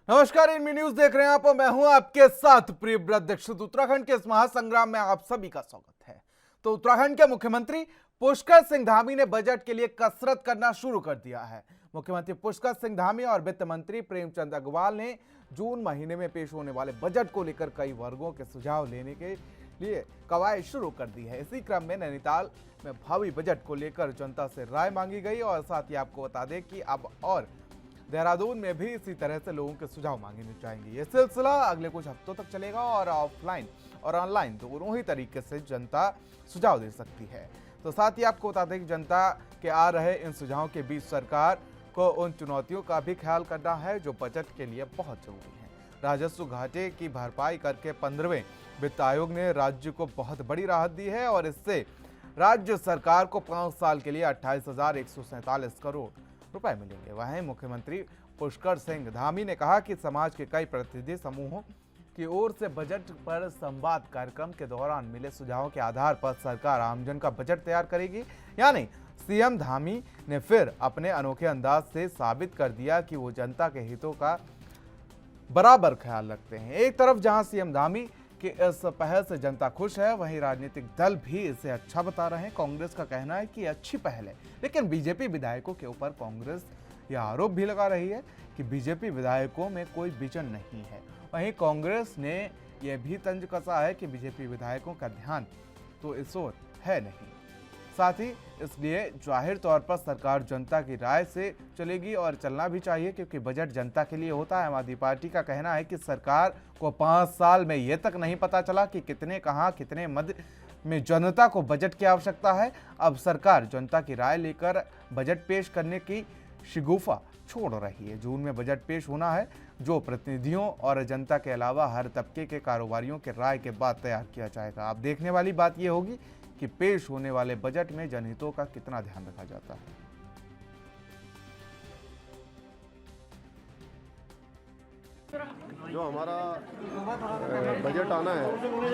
नमस्कार, enemy news देख रहे हैं आप और मैं हूं आपके साथ प्रियव्रत दीक्षित। उत्तराखंड के इस महासंग्राम में आप सभी का स्वागत है। तो उत्तराखंड के मुख्यमंत्री पुष्कर सिंह धामी ने बजट के लिए कसरत करना शुरू कर दिया है। मुख्यमंत्री पुष्कर सिंह धामी और वित्त मंत्री प्रेमचंद अग्रवाल ने जून महीने में पेश होने वाले बजट को लेकर कई वर्गों के सुझाव लेने के लिए कवायद शुरू कर दी है। इसी क्रम में नैनीताल में भावी बजट को लेकर जनता से राय मांगी गई और साथ ही आपको बता दें कि अब और देहरादून में भी इसी तरह से लोगों के सुझाव मांगे जाएंगे। ये सिलसिला अगले कुछ हफ्तों तक चलेगा और ऑफलाइन और ऑनलाइन दोनों ही तरीके से जनता सुझाव दे सकती है। तो साथ ही आपको बता दें कि जनता के आ रहे इन सुझावों के बीच सरकार को उन चुनौतियों का भी ख्याल करना है जो बजट के लिए बहुत जरूरी है। राजस्व घाटे की भरपाई करके 15वें वित्त आयोग ने राज्य को बहुत बड़ी राहत दी है और इससे राज्य सरकार को 5 साल के लिए 28,147 करोड़ रुपए मिलेंगे। वहीं मुख्यमंत्री पुष्कर सिंह धामी ने कहा कि समाज के कई प्रतिनिधि समूहों की ओर से बजट पर संवाद कार्यक्रम के दौरान मिले सुझावों के आधार पर सरकार आमजन का बजट तैयार करेगी। यानी सीएम धामी ने फिर अपने अनोखे अंदाज से साबित कर दिया कि वो जनता के हितों का बराबर ख्याल रखते हैं। एक तरफ जहां सीएम धामी कि इस पहल से जनता खुश है, वहीं राजनीतिक दल भी इसे अच्छा बता रहे हैं। कांग्रेस का कहना है कि अच्छी पहल है, लेकिन बीजेपी विधायकों के ऊपर कांग्रेस यह आरोप भी लगा रही है कि बीजेपी विधायकों में कोई विजन नहीं है। वहीं कांग्रेस ने यह भी तंज कसा है कि बीजेपी विधायकों का ध्यान तो इस ओर है नहीं। साथ ही इसलिए जाहिर तौर पर सरकार जनता की राय से चलेगी और चलना भी चाहिए, क्योंकि बजट जनता के लिए होता है। आम आदमी पार्टी का कहना है कि सरकार को 5 साल में ये तक नहीं पता चला कि कितने कहां कितने मद में जनता को बजट की आवश्यकता है। अब सरकार जनता की राय लेकर बजट पेश करने की शिगुफा छोड़ रही है। जून में बजट पेश होना है, जो प्रतिनिधियों और जनता के अलावा हर तबके के कारोबारियों के राय के बाद तैयार किया जाएगा। अब देखने वाली बात यह होगी कि पेश होने वाले बजट में जनहितों का कितना ध्यान रखा जाता है। जो हमारा बजट आना है,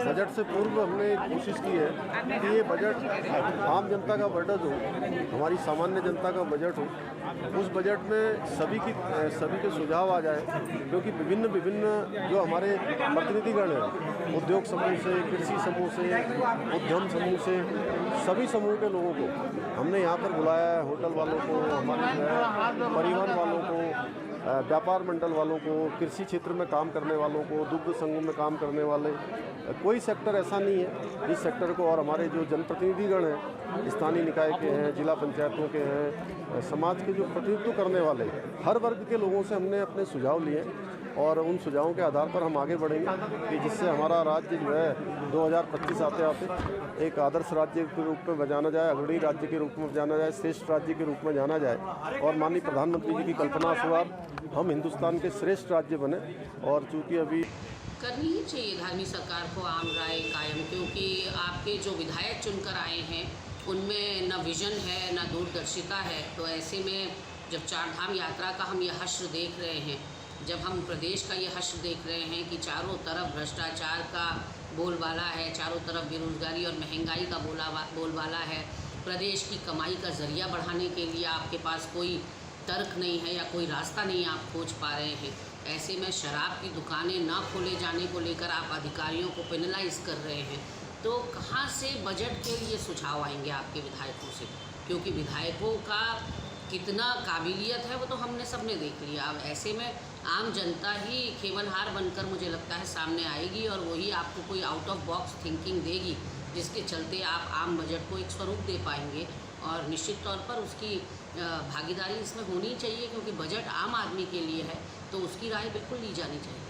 बजट से पूर्व हमने कोशिश की है कि ये बजट आम जनता का बजट हो, हमारी सामान्य जनता का बजट हो। उस बजट में सभी के सुझाव आ जाए, क्योंकि विभिन्न जो हमारे प्रतिनिधिगण हैं, उद्योग समूह से, कृषि समूह से, उद्यम समूह से, सभी समूह के लोगों को हमने यहाँ पर बुलाया है। होटल वालों को, हमारे जो है परिवहन वालों को, व्यापार मंडल वालों को, कृषि क्षेत्र में काम करने वालों को, दुग्ध संघों में काम करने वाले, कोई सेक्टर ऐसा नहीं है इस सेक्टर को। और हमारे जो जनप्रतिनिधिगण हैं, स्थानीय निकाय के हैं, जिला पंचायतों के हैं, समाज के जो प्रतिनिधित्व करने वाले हर वर्ग के लोगों से हमने अपने सुझाव लिए और उन सुझावों के आधार पर हम आगे बढ़ेंगे कि जिससे हमारा राज्य जो है 2025 आते आते एक आदर्श राज्य के रूप में जाना जाए, अग्रणी राज्य के रूप में जाना जाए, श्रेष्ठ राज्य के रूप में जाना जाए और माननीय प्रधानमंत्री जी की कल्पना अनुसार हम हिंदुस्तान के श्रेष्ठ राज्य बने। और चूँकि अभी करनी ही चाहिए धामी सरकार को आम राय कायम, क्योंकि आपके जो विधायक चुनकर आए हैं उनमें न विजन है न दूरदर्शिता है। तो ऐसे में जब चारधाम यात्रा का हम ये हश्र देख रहे हैं, जब हम प्रदेश का ये हश्र देख रहे हैं कि चारों तरफ भ्रष्टाचार का बोलबाला है, चारों तरफ बेरोजगारी और महंगाई का बोलबाला है, प्रदेश की कमाई का जरिया बढ़ाने के लिए आपके पास कोई तर्क नहीं है या कोई रास्ता नहीं आप खोज पा रहे हैं। ऐसे में शराब की दुकानें ना खोले जाने को लेकर आप अधिकारियों को पेनलाइज कर रहे हैं। तो कहाँ से बजट के लिए सुझाव आएंगे आपके विधायकों से? क्योंकि विधायकों का कितना काबिलियत है वो तो हमने सबने देख लिया। अब ऐसे में आम जनता ही केवलहार बनकर मुझे लगता है सामने आएगी और वही आपको कोई आउट ऑफ बॉक्स थिंकिंग देगी, जिसके चलते आप आम बजट को एक स्वरूप दे पाएंगे। और निश्चित तौर पर उसकी भागीदारी इसमें होनी चाहिए, क्योंकि बजट आम आदमी के लिए है, तो उसकी राय बिल्कुल ली जानी चाहिए।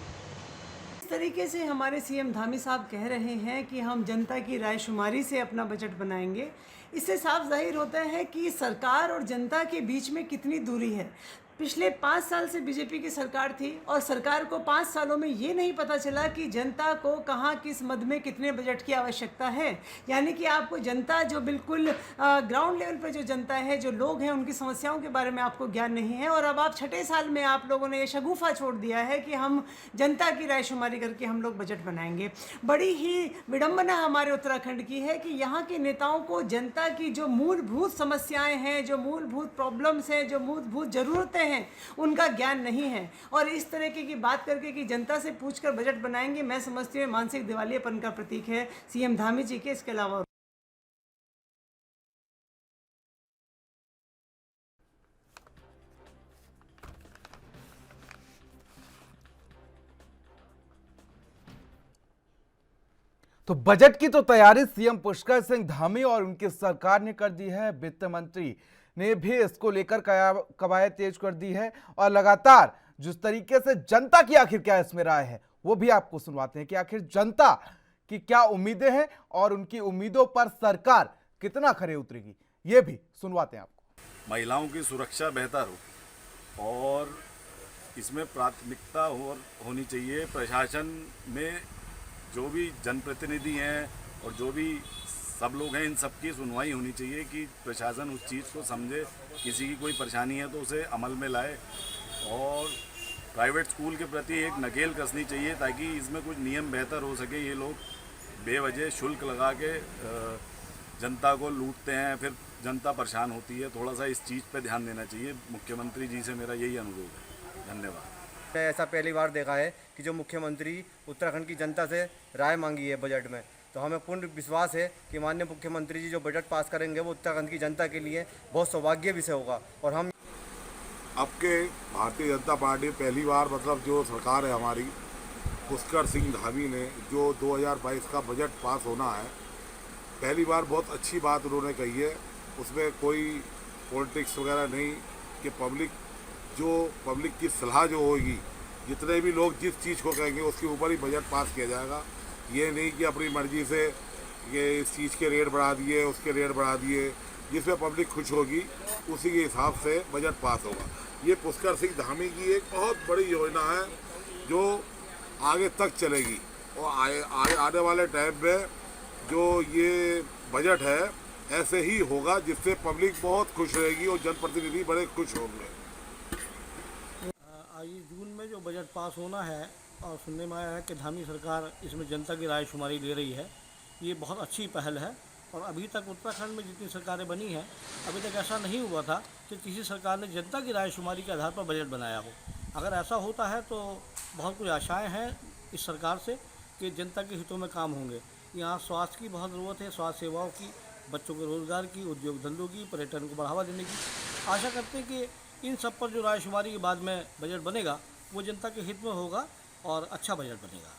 इस तरीके से हमारे सीएम धामी साहब कह रहे हैं कि हम जनता की रायशुमारी से अपना बजट बनाएंगे, इससे साफ जाहिर होता है कि सरकार और जनता के बीच में कितनी दूरी है। पिछले 5 साल से बीजेपी की सरकार थी और सरकार को 5 सालों में ये नहीं पता चला कि जनता को कहाँ किस मद में कितने बजट की आवश्यकता है। यानी कि आपको जनता जो बिल्कुल ग्राउंड लेवल पर जो जनता है, जो लोग हैं, उनकी समस्याओं के बारे में आपको ज्ञान नहीं है। और अब आप 6ठे साल में आप लोगों ने ये शगुफा छोड़ दिया है कि हम जनता की रायशुमारी करके हम लोग बजट बनाएंगे। बड़ी ही विडम्बना हमारे उत्तराखंड की है कि यहाँ के नेताओं को जनता की जो मूलभूत समस्याएँ हैं, जो मूलभूत प्रॉब्लम्स हैं, जो मूलभूत ज़रूरतें हैं उनका ज्ञान नहीं है। और इस तरीके की बात करके कि जनता से पूछकर बजट बनाएंगे, मैं समझती हूँ मानसिक दिवालियेपन का प्रतीक है सीएम धामी जी के। इसके अलावा तो बजट की तो तैयारी सीएम पुष्कर सिंह धामी और उनकी सरकार ने कर दी है। वित्त मंत्री ने भी इसको लेकर कवायद तेज कर दी है और लगातार जिस तरीके से जनता की आखिर क्या इसमें राय है वो भी आपको सुनवाते हैं कि आखिर जनता की क्या उम्मीदें हैं और उनकी उम्मीदों पर सरकार कितना खरे उतरेगी, ये भी सुनवाते हैं आपको। महिलाओं की सुरक्षा बेहतर हो और इसमें प्राथमिकता होनी चाहिए। प्रशासन में जो भी जनप्रतिनिधि हैं और जो भी सब लोग हैं, इन सबकी सुनवाई होनी चाहिए कि प्रशासन उस चीज़ को समझे, किसी की कोई परेशानी है तो उसे अमल में लाए। और प्राइवेट स्कूल के प्रति एक नकेल कसनी चाहिए ताकि इसमें कुछ नियम बेहतर हो सके। ये लोग बेवजह शुल्क लगा के जनता को लूटते हैं, फिर जनता परेशान होती है। थोड़ा सा इस चीज़ पे ध्यान देना चाहिए। मुख्यमंत्री जी से मेरा यही अनुरोध है। धन्यवाद। ऐसा पहली बार देखा है कि जो मुख्यमंत्री उत्तराखंड की जनता से राय मांगी है बजट में, तो हमें पूर्ण विश्वास है कि माननीय मुख्यमंत्री जी जो बजट पास करेंगे वो उत्तराखंड की जनता के लिए बहुत सौभाग्य विषय होगा। और हम अब के भारतीय जनता पार्टी पहली बार मतलब जो सरकार है हमारी पुष्कर सिंह धामी ने जो 2022 का बजट पास होना है, पहली बार बहुत अच्छी बात उन्होंने कही है। उसमें कोई पॉलिटिक्स वगैरह नहीं कि पब्लिक की सलाह जो होगी, जितने भी लोग जिस चीज़ को कहेंगे उसके ऊपर ही बजट पास किया जाएगा। ये नहीं कि अपनी मर्जी से ये इस चीज़ के रेट बढ़ा दिए, उसके रेट बढ़ा दिए। जिसमें पब्लिक खुश होगी उसी के हिसाब से बजट पास होगा। ये पुष्कर सिंह धामी की एक बहुत बड़ी योजना है जो आगे तक चलेगी और आने वाले टाइम में जो ये बजट है ऐसे ही होगा जिससे पब्लिक बहुत खुश रहेगी और जनप्रतिनिधि बड़े खुश होंगे। ये जून में जो बजट पास होना है और सुनने में आया है कि धामी सरकार इसमें जनता की राय शुमारी ले रही है, ये बहुत अच्छी पहल है। और अभी तक उत्तराखंड में जितनी सरकारें बनी हैं, अभी तक ऐसा नहीं हुआ था कि किसी सरकार ने जनता की राय शुमारी के आधार पर बजट बनाया हो। अगर ऐसा होता है तो बहुत कुछ आशाएं हैं इस सरकार से कि जनता के हितों में काम होंगे। यहाँ स्वास्थ्य की बहुत ज़रूरत है, स्वास्थ्य सेवाओं की, बच्चों के रोज़गार की, उद्योग धंधों की, पर्यटन को बढ़ावा देने की। आशा करते हैं कि इन सब पर जो रायशुमारी के बाद में बजट बनेगा वो जनता के हित में होगा और अच्छा बजट बनेगा।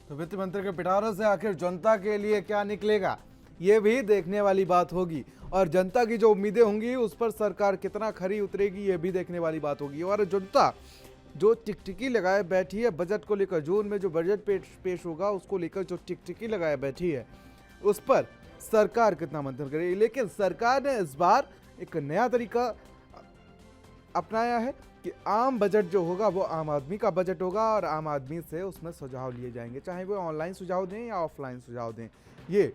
तो वित्त मंत्री के पिटारों से आखिर जनता के लिए क्या निकलेगा, ये भी देखने वाली बात होगी। और जनता की जो उम्मीदें होंगी उस पर सरकार कितना खरी उतरेगी, ये भी देखने वाली बात होगी। और जनता जो टिकटिकी लगाए बैठी है बजट को लेकर, जून में जो बजट पेश होगा उसको लेकर जो टिकटिकी लगाए बैठी है उस पर सरकार कितना मंथन करेगी। लेकिन सरकार ने इस बार एक नया तरीका अपनाया है कि आम बजट जो होगा वो आम आदमी का बजट होगा और आम आदमी से उसमें सुझाव लिए जाएंगे, चाहे वो ऑनलाइन सुझाव दें या ऑफलाइन सुझाव दें। ये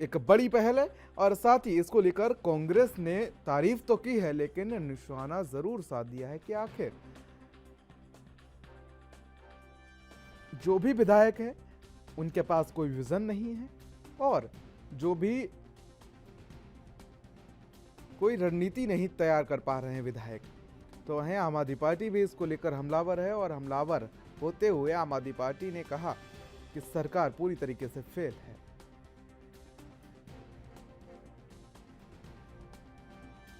एक बड़ी पहल है और साथ ही इसको लेकर कांग्रेस ने तारीफ तो की है लेकिन निशाना जरूर साध दिया है कि आखिर जो भी विधायक है उनके पास कोई विजन नहीं है और जो भी कोई रणनीति नहीं तैयार कर पा रहे हैं विधायक, तो है आम आदमी पार्टी भी इसको लेकर हमलावर है। और हमलावर होते हुए आम आदमी पार्टी ने कहा कि सरकार पूरी तरीके से फेल है।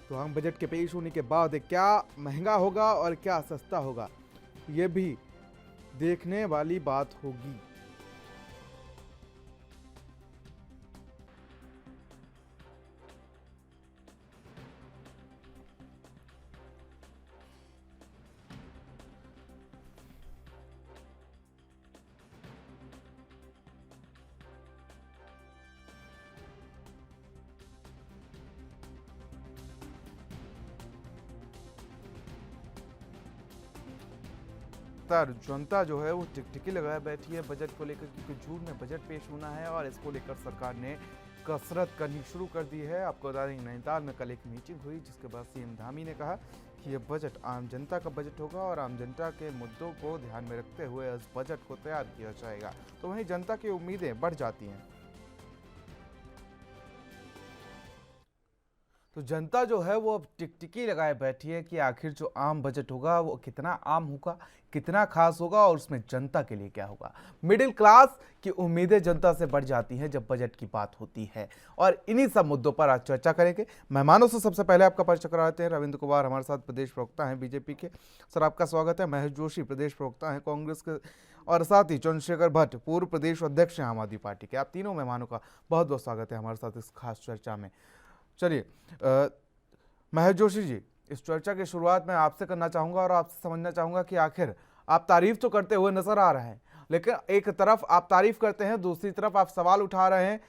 तो आम बजट के पेश होने के बाद क्या महंगा होगा और क्या सस्ता होगा, ये भी देखने वाली बात होगी। जनता जो है वो टिकटिकी लगाए बैठी है बजट को लेकर, क्योंकि जून में बजट पेश होना है और इसको लेकर सरकार ने कसरत करनी शुरू कर दी है। आपको बता दें नैनीताल में कल एक मीटिंग हुई जिसके बाद सीएम धामी ने कहा कि यह बजट आम जनता का बजट होगा और आम जनता के मुद्दों को ध्यान में रखते हुए इस बजट को तैयार किया जाएगा। तो वहीं जनता की उम्मीदें बढ़ जाती हैं। तो जनता जो है वो अब टिकटिकी लगाए बैठी है कि आखिर जो आम बजट होगा वो कितना आम होगा, कितना खास होगा और उसमें जनता के लिए क्या होगा। मिडिल क्लास की उम्मीदें जनता से बढ़ जाती हैं जब बजट की बात होती है और इन्हीं सब मुद्दों पर आज चर्चा करेंगे। मेहमानों से सबसे पहले आपका परिचय कराते हैं। रविंद्र कुमार हमारे साथ प्रदेश प्रवक्ता हैं बीजेपी के। सर आपका स्वागत है। महेश जोशी प्रदेश प्रवक्ता हैं कांग्रेस के और साथ ही चंद्रशेखर भट्ट पूर्व प्रदेश अध्यक्ष हैं आम आदमी पार्टी के। आप तीनों मेहमानों का बहुत बहुत स्वागत है हमारे साथ इस खास चर्चा में। चलिए महेश जोशी जी, इस चर्चा की शुरुआत मैं आपसे करना चाहूँगा और आपसे समझना चाहूँगा कि आखिर आप तारीफ तो करते हुए नजर आ रहे हैं, लेकिन एक तरफ आप तारीफ करते हैं, दूसरी तरफ आप सवाल उठा रहे हैं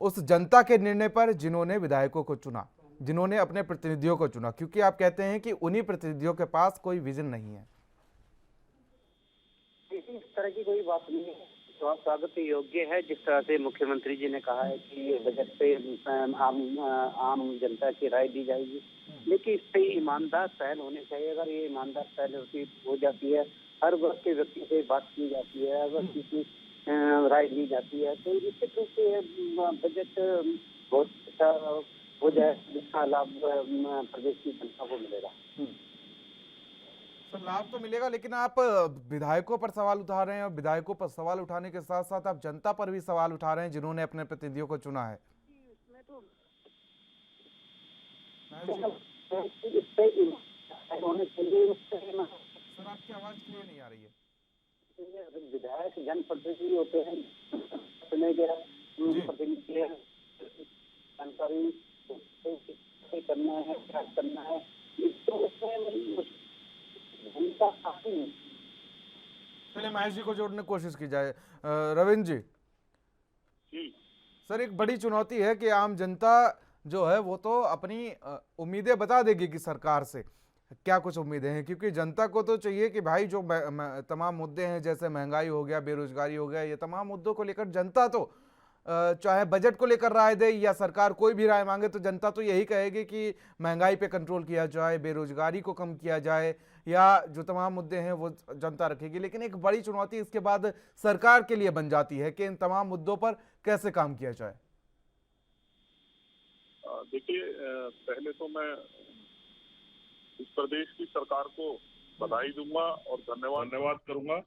उस जनता के निर्णय पर जिन्होंने विधायकों को चुना, जिन्होंने अपने प्रतिनिधियों को चुना, क्योंकि आप कहते हैं कि उन्हीं प्रतिनिधियों के पास कोई विजन नहीं है। इस तरह की कोई बात नहीं है। तो स्वागत योग्य है जिस तरह से मुख्यमंत्री जी ने कहा है कि ये बजट पे आम जनता की राय दी जाएगी, लेकिन इस पे ईमानदार पहल होनी चाहिए। अगर ये ईमानदार पहल हो जाती है, हर वर्ग के व्यक्ति से बात की जाती है, हर वर्ग की राय ली जाती है, तो निश्चित रूप से बजट बहुत अच्छा हो जाए जिसका लाभ प्रदेश की जनता को मिलेगा। तो लाभ तो मिलेगा, लेकिन आप विधायकों पर सवाल उठा रहे हैं और विधायकों पर सवाल उठाने के साथ साथ आप जनता पर भी सवाल उठा रहे हैं जिन्होंने अपने प्रतिनिधियों को चुना है। सर आपकी आवाज क्लियर नहीं आ रही है। विधायक जनप्रतिनिधि होते हैं, जानकारी करना है, क्या करना है, पहले महेश जी को जोड़ने की कोशिश की जाए। रविंद्र जी, सर एक बड़ी चुनौती है कि आम जनता जो है वो तो अपनी उम्मीदें बता देगी कि सरकार से क्या कुछ उम्मीदें हैं, क्योंकि जनता को तो चाहिए कि भाई जो तमाम मुद्दे हैं जैसे महंगाई हो गया, बेरोजगारी हो गया, ये तमाम मुद्दों को लेकर जनता तो चाहे बजट को लेकर राय दे या सरकार कोई भी राय मांगे तो जनता तो यही कहेगी कि महंगाई पे कंट्रोल किया जाए, बेरोजगारी को कम किया जाए, या जो तमाम मुद्दे हैं वो जनता रखेगी। लेकिन एक बड़ी चुनौती इसके बाद सरकार के लिए बन जाती है कि इन तमाम मुद्दों पर कैसे काम किया जाए। देखिए, पहले तो मैं इस प्रदेश की सरकार को बधाई दूंगा और धन्यवाद करूंगा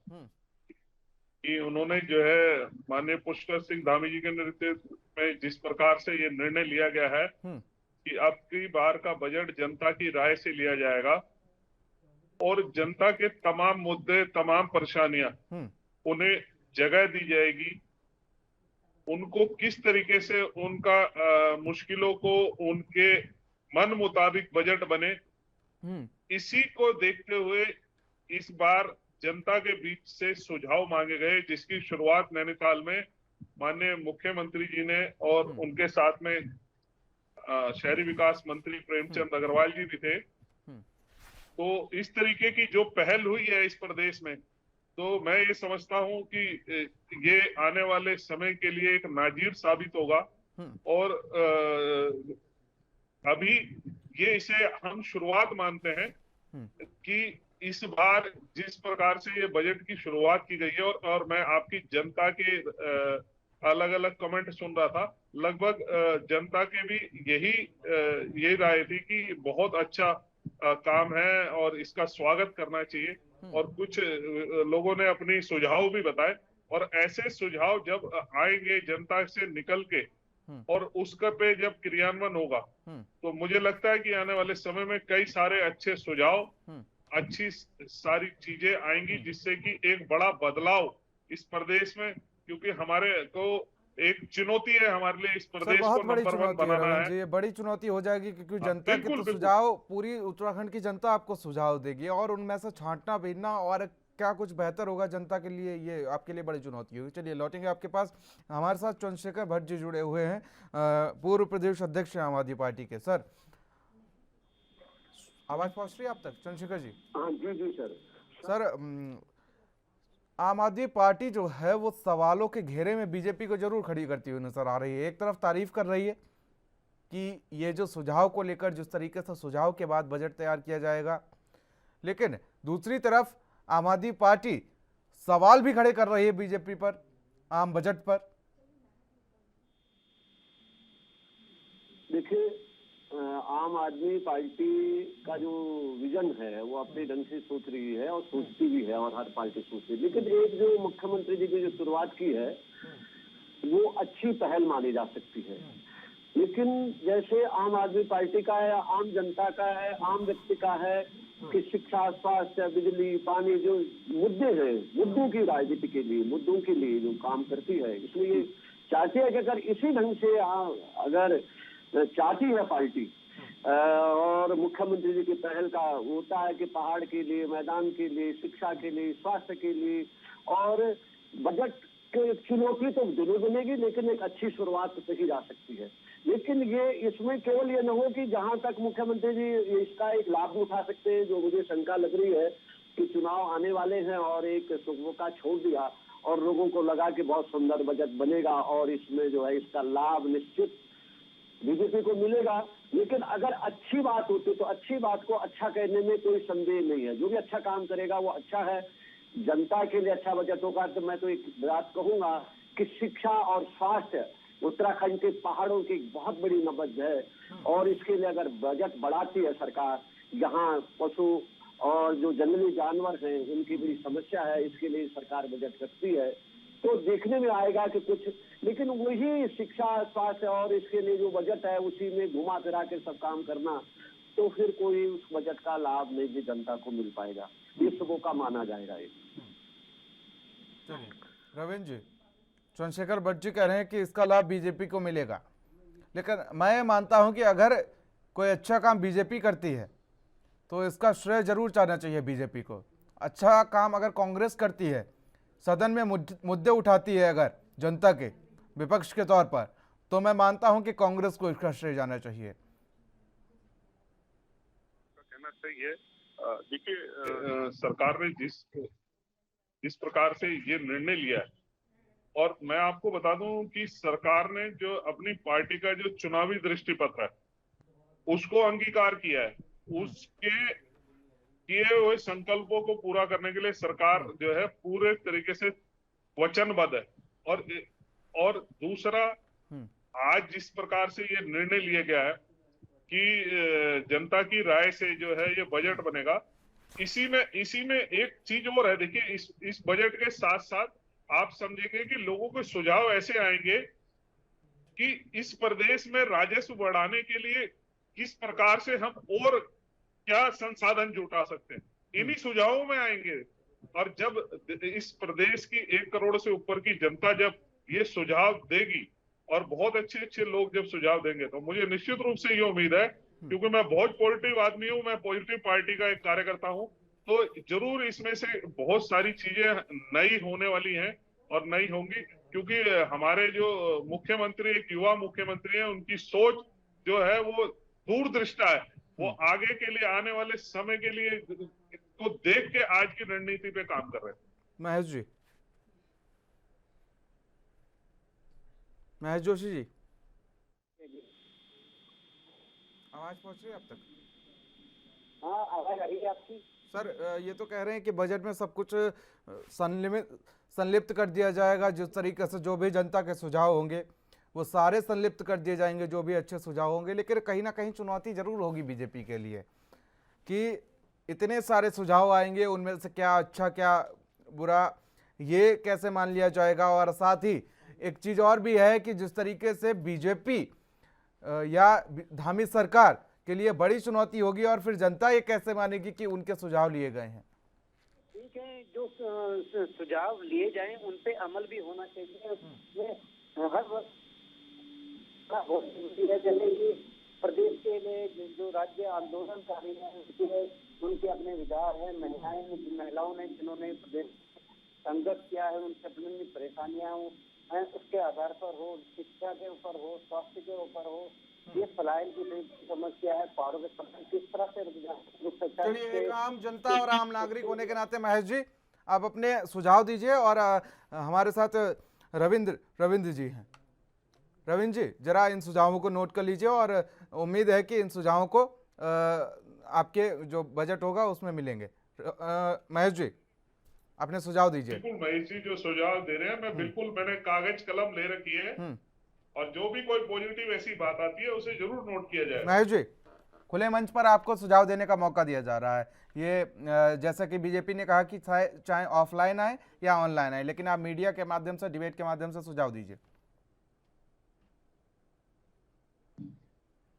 कि उन्होंने जो है माननीय पुष्कर सिंह धामी जी के नेतृत्व में जिस प्रकार से ये निर्णय लिया गया है कि अब की बार का बजट जनता की राय से लिया जाएगा और जनता के तमाम मुद्दे, तमाम परेशानियां उन्हें जगह दी जाएगी, उनको किस तरीके से उनका मुश्किलों को उनके मन मुताबिक बजट बने, इसी को देखते हुए इस बार जनता के बीच से सुझाव मांगे गए, जिसकी शुरुआत नैनीताल में माननीय मुख्यमंत्री जी ने और उनके साथ में शहरी विकास मंत्री प्रेमचंद अग्रवाल जी भी थे। तो इस तरीके की जो पहल हुई है इस प्रदेश में, तो मैं ये समझता हूं कि ये आने वाले समय के लिए एक नाजीर साबित होगा और अभी ये इसे हम शुरुआत मानते हैं कि इस बार जिस प्रकार से ये बजट की शुरुआत की गई है और मैं आपकी जनता के अलग अलग कमेंट सुन रहा था, लगभग जनता के भी यही राय थी कि बहुत अच्छा काम है और इसका स्वागत करना चाहिए। और कुछ लोगों ने अपनी सुझाव भी बताए और ऐसे सुझाव जब आएंगे जनता से निकल के और उसका पे जब क्रियान्वयन होगा तो मुझे लगता है कि आने वाले समय में कई सारे अच्छे सुझाव, अच्छी सारी चीजें आएंगी जिससे कि एक बड़ा बदलाव इस प्रदेश में, क्योंकि हमारे को एक चुनौती है हमारे लिए इस प्रदेश को नंबर 1 बनाना है। ये बड़ी चुनौती हो जाएगी क्योंकि जनता के तो सुझाव, पूरी उत्तराखंड की जनता आपको सुझाव देगी और उनमें से छांटना भेजना और क्या कुछ बेहतर होगा जनता के लिए, ये आपके लिए बड़ी चुनौती होगी। चलिए लौटेंगे आपके पास। हमारे साथ चंद्रशेखर भट्ट जी जुड़े हुए हैं, पूर्व प्रदेश अध्यक्ष आम आदमी पार्टी के। सर आवाज पहुंच रही है आप तक चंद्रशेखर जी? जी सर। सर आम आदमी पार्टी जो है वो सवालों के घेरे में बीजेपी को जरूर खड़ी करती हुई नजर आ रही है। एक तरफ तारीफ कर रही है कि ये जो सुझाव को लेकर जिस तरीके से सुझाव के बाद बजट तैयार किया जाएगा, लेकिन दूसरी तरफ आम आदमी पार्टी सवाल भी खड़े कर रही है बीजेपी पर, आम बजट पर। देखिए, आम आदमी पार्टी का जो विजन है वो अपने ढंग से सोच रही है और सोचती भी है, और हर पार्टी सोचती है। लेकिन एक जो मुख्यमंत्री जी ने जो शुरुआत की है वो अच्छी पहल मानी जा सकती है। लेकिन जैसे आम आदमी पार्टी का है, आम जनता का है, आम व्यक्ति का है कि शिक्षा, स्वास्थ्य, बिजली, पानी जो मुद्दे हैं, मुद्दों की राजनीति के लिए, मुद्दों के लिए जो काम करती है, इसलिए चाहती है कि अगर इसी ढंग से अगर चाहती है पार्टी, और मुख्यमंत्री जी की पहल का होता है कि पहाड़ के लिए, मैदान के लिए, शिक्षा के लिए, स्वास्थ्य के लिए, और बजट के चुनौती तो जरूर बनेगी, लेकिन एक अच्छी शुरुआत तो की जा सकती है। लेकिन ये इसमें केवल ये न हो कि जहां तक मुख्यमंत्री जी इसका एक लाभ उठा सकते हैं, जो मुझे शंका लग रही है कि चुनाव आने वाले हैं और एक सुगमता छोड़ दिया और लोगों को लगा कि बहुत सुंदर बजट बनेगा और इसमें जो है इसका लाभ निश्चित बीजेपी को मिलेगा। लेकिन अगर अच्छी बात होती तो अच्छी बात को अच्छा कहने में कोई संदेह नहीं है। जो भी अच्छा काम करेगा वो अच्छा है, जनता के लिए अच्छा बजट होगा। तो मैं तो एक बात कहूंगा कि शिक्षा और स्वास्थ्य उत्तराखंड के पहाड़ों की बहुत बड़ी नब्ज है, और इसके लिए अगर बजट बढ़ाती है सरकार, यहाँ पशु और जो जंगली जानवर हैं उनकी बड़ी समस्या है, इसके लिए सरकार बजट रखती है, तो देखने में आएगा कि कुछ। लेकिन वही शिक्षा, स्वास्थ्य और इसके लिए जो बजट है उसी में घुमा फिरा के सब काम करना, तो फिर कोई उस बजट का लाभ नहीं भी जनता को मिल पाएगा, ये सबों का माना जाएगा। रविंद्र जी, चंद्रशेखर भट्ट जी कह रहे हैं कि इसका लाभ बीजेपी को मिलेगा, लेकिन मैं मानता हूं कि अगर कोई अच्छा काम बीजेपी करती है तो इसका श्रेय जरूर जाना चाहिए बीजेपी को। अच्छा काम अगर कांग्रेस करती है, सदन में मुद्दे उठाती है अगर जनता के विपक्ष के तौर पर, तो मैं मानता हूं कि कांग्रेस को इसका श्रेय जाना चाहिए। कहना चाहिए, देखिए, सरकार ने जिस प्रकार से ये निर्णय लिया है, और मैं आपको बता दूं कि सरकार ने जो अपनी पार्टी का जो चुनावी दृष्टिपत्र है उसको अंगीकार किया है, उसके किए हुए संकल्पों को पूरा करने के लिए सरकार जो है पूरे तरीके से वचनबद्ध है। और दूसरा, आज जिस प्रकार से ये निर्णय लिया गया है कि जनता की राय से जो है ये बजट बनेगा, इसी में एक चीज और है। देखिए, इस बजट के साथ साथ आप समझेंगे कि लोगों के सुझाव ऐसे आएंगे कि इस प्रदेश में राजस्व बढ़ाने के लिए किस प्रकार से हम और क्या संसाधन जुटा सकते हैं, इन्हीं सुझावों में आएंगे। और जब इस प्रदेश की 1 करोड़ से ऊपर की जनता जब ये सुझाव देगी और बहुत अच्छे अच्छे लोग जब सुझाव देंगे, तो मुझे निश्चित रूप से ये उम्मीद है, क्योंकि मैं बहुत पॉजिटिव आदमी हूं, मैं पॉजिटिव पार्टी का एक कार्यकर्ता हूं, तो जरूर इसमें से बहुत सारी चीजें नई होने वाली हैं और नई होंगी। क्योंकि हमारे जो मुख्यमंत्री, एक युवा मुख्यमंत्री है, उनकी सोच जो है वो दूरदृष्टा है, वो आगे के लिए, आने वाले समय के लिए को देख के आज की रणनीति पे काम कर रहे हैं। महेश जी, महेश जोशी जी, आवाज पहुंच रही है अब तक? हाँ, आवाज आ रही है आपकी। सर, ये तो कह रहे हैं कि बजट में सब कुछ संलिप्त कर दिया जाएगा, जिस तरीके से जो भी जनता के सुझाव होंगे वो सारे संलिप्त कर दिए जाएंगे, जो भी अच्छे सुझाव होंगे। लेकिन कहीं ना कहीं चुनौती जरूर होगी बीजेपी के लिए कि इतने सारे सुझाव आएंगे, उनमें से क्या अच्छा क्या बुरा ये कैसे मान लिया जाएगा। और साथ ही एक चीज और भी है कि जिस तरीके से बीजेपी या धामी सरकार के लिए बड़ी चुनौती होगी, और फिर जनता ये कैसे मानेगी कि उनके सुझाव लिए गए हैं। ठीक है, जो सुझाव लिए जाएं उन पे अमल भी होना चाहिए। हर वक्त जैसे कि प्रदेश के लिए जो राज्य आंदोलनकारी हैं उनके अपने विचार हैं, महिलाओं ने जिन्होंने प्रदेश संघर्ष किया है उनसे अपनी परेशानियां हैं, उसके आधार पर हो, शिक्षा के ऊपर हो, स्वास्थ्य के ऊपर हो, ये पलायन की समस्या है, पहाड़ों के किस तरह से रुक चलिए, एक आम जनता और आम नागरिक होने के नाते महेश जी, आप अपने सुझाव दीजिए और हमारे साथ रविंद्र जी हैं। रविंद्र जी, जरा इन सुझावों को नोट कर लीजिए और उम्मीद है कि इन सुझावों को आपके जो बजट होगा उसमें मिलेंगे। महेश जी, अपने सुझाव दीजिए। बिल्कुल महेश जी जो सुझाव दे रहे हैं, मैं बिल्कुल मैंने कागज कलम ले रखी है और जो भी कोई पॉजिटिव ऐसी बात आती है उसे जरूर नोट किया जाए। महेश जी, खुले मंच पर आपको सुझाव देने का मौका दिया जा रहा है। ये जैसा कि बीजेपी ने कहा कि चाहे ऑफलाइन आए या ऑनलाइन आए, लेकिन आप मीडिया के माध्यम से, डिबेट के माध्यम से सुझाव दीजिए।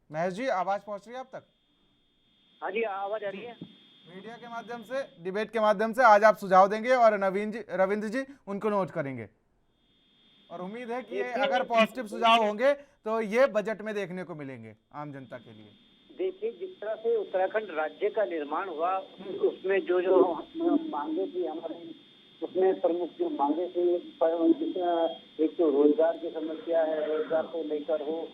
महेश जी, आवाज पहुंच रही है आप तक? हाँ जी, आवाज आ रही है। मीडिया के माध्यम से, डिबेट के माध्यम से आज आप सुझाव देंगे और रविंद्र जी उनको नोट करेंगे और उम्मीद है कि अगर पॉजिटिव सुझाव होंगे तो ये बजट में देखने को मिलेंगे आम जनता के लिए। देखिए, जिस तरह से उत्तराखंड राज्य का निर्माण हुआ, उसमें जो जो मांगे थी हमारी, उसमें प्रमुख जो मांगे थी, एक तो रोजगार की समस्या है, रोजगार को लेकर हो,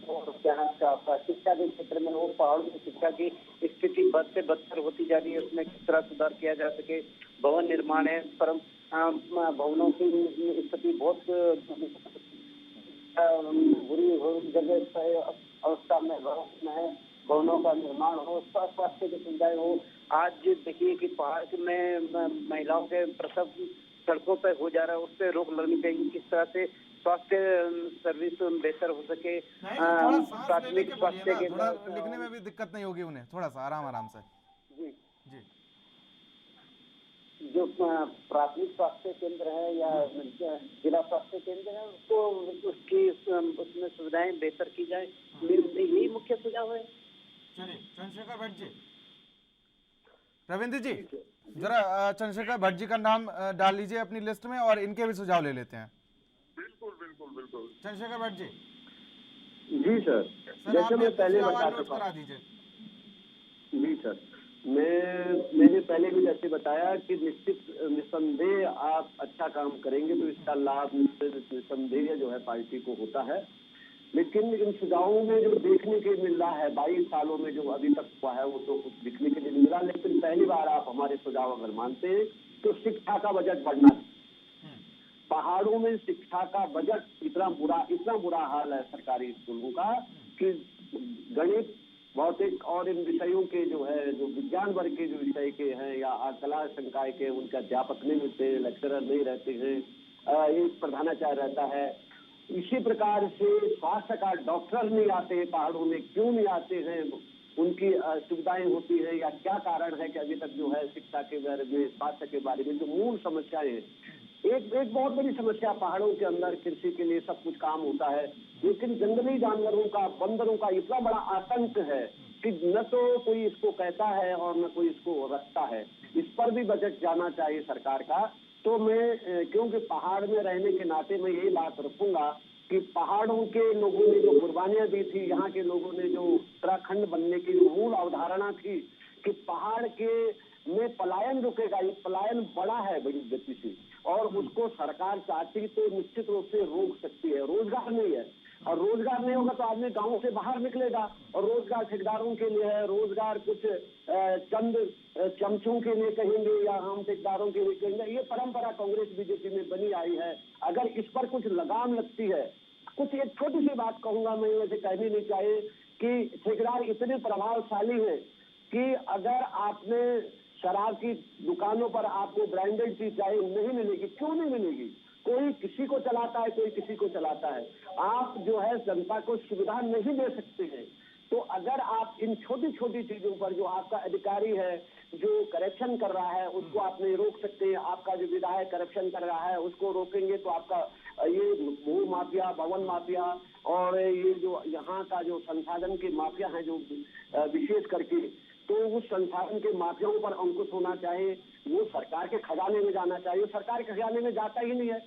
और क्या आपका शिक्षा के क्षेत्र में हो, पहाड़ों की शिक्षा की स्थिति बद से बदतर होती जा रही है, उसमें किस तरह सुधार किया जा सके। भवन निर्माण है, पर भवनों की स्थिति बहुत बुरी जगह अवस्था में है, भवनों का निर्माण हो, स्वास्थ्य की सुविधाएं हो। आज देखिए कि पहाड़ में महिलाओं के प्रसव सड़कों पर हो जा रहा है, उस पर रोक लगनी चाहिए। किस तरह से स्वास्थ्य सर्विस बेहतर हो सके, प्राथमिक स्वास्थ्य के लिखने में भी दिक्कत नहीं होगी उन्हें, थोड़ा सा आराम से। जी जी, जो प्राथमिक स्वास्थ्य केंद्र है या जिला स्वास्थ्य केंद्र है, उसको उसमें सुविधाएं बेहतर की जाए, यही मुख्य सुझाव है। चलिए, चंद्रशेखर भट्ट जी, रविंद्र जी, जरा चंद्रशेखर भट्ट जी का नाम डाल लीजिए अपनी लिस्ट में और इनके भी सुझाव ले लेते हैं। बिल्कुल बिल्कुल बिल्कुल। चंद्रशेखर भट्ट जी। जी सर, जैसे मैं पहले बता चुका करा दीजिए। जी सर, मैंने पहले भी जैसे बताया कि निस्संदेह आप अच्छा काम करेंगे तो इसका लाभ निस्संदेह जो है पार्टी को होता है। लेकिन इन सुझावों में जो देखने के मिल रहा है, 22 सालों में जो अभी तक हुआ है वो तो कुछ दिखने के लिए नहीं मिला। लेकिन पहली बार आप हमारे सुझाव अगर मानते हैं तो शिक्षा का बजट बढ़ना, पहाड़ों में शिक्षा का बजट इतना बुरा हाल है सरकारी स्कूलों का कि गणित, भौतिक और इन विषयों के जो है, जो विज्ञान वर्ग के जो विषय के हैं या कला संकाय के, उनके अध्यापक नहीं मिलते, लेक्चरर नहीं रहते हैं, एक प्रधानाचार्य रहता है। इसी प्रकार से स्वास्थ्य का डॉक्टर नहीं आते पहाड़ों में, क्यों नहीं आते हैं, उनकी सुविधाएं होती है या क्या कारण है कि अभी तक जो है शिक्षा के बारे में, स्वास्थ्य के बारे में जो मूल समस्याएं हैं। एक बहुत बड़ी समस्या पहाड़ों के अंदर कृषि के लिए सब कुछ काम होता है, लेकिन जंगली जानवरों का, बंदरों का इतना बड़ा आतंक है कि न तो कोई इसको कहता है और न कोई इसको रखता है। इस पर भी बजट जाना चाहिए सरकार का। तो मैं, क्योंकि पहाड़ में रहने के नाते मैं यही बात रखूंगा कि पहाड़ों के लोगों ने जो कुर्बानियां दी थी, यहाँ के लोगों ने जो उत्तराखंड बनने की जो मूल अवधारणा थी कि पहाड़ के में पलायन रुकेगा, ये पलायन बड़ा है बड़ी गति से, और उसको सरकार चाहती तो निश्चित रूप से रोक सकती है। रोजगार नहीं है, और रोजगार नहीं होगा तो आदमी गांव से बाहर निकलेगा, और रोजगार ठेकेदारों के लिए है, रोजगार कुछ चंद चमचों के लिए कहेंगे या आम ठेकेदारों के लिए कहेंगे। ये परंपरा कांग्रेस बीजेपी में बनी आई है। अगर इस पर कुछ लगाम लगती है, कुछ एक छोटी सी बात कहूंगा, मैं वैसे कहनी नहीं चाहिए कि ठेकेदार इतने प्रभावशाली है कि अगर आपने शराब की दुकानों पर आपको ब्रांडेड चीज चाहिए, नहीं मिलेगी। क्यों नहीं मिलेगी? कोई किसी को चलाता है, कोई किसी को चलाता है। आप जो है जनता को सुविधा नहीं दे सकते हैं। तो अगर आप इन छोटी छोटी चीजों पर जो आपका अधिकारी है जो करप्शन कर रहा है उसको आप नहीं रोक सकते, आपका जो विधायक करप्शन कर रहा है उसको रोकेंगे तो आपका ये भू माफिया, भवन माफिया और ये जो यहाँ का जो संसाधन के माफिया है जो विशेष करके, तो उस संसाधन के माफियाओं पर अंकुश होना चाहिए। वो सरकार के खजाने में जाना चाहिए। सरकार के खजाने में जाता ही नहीं है।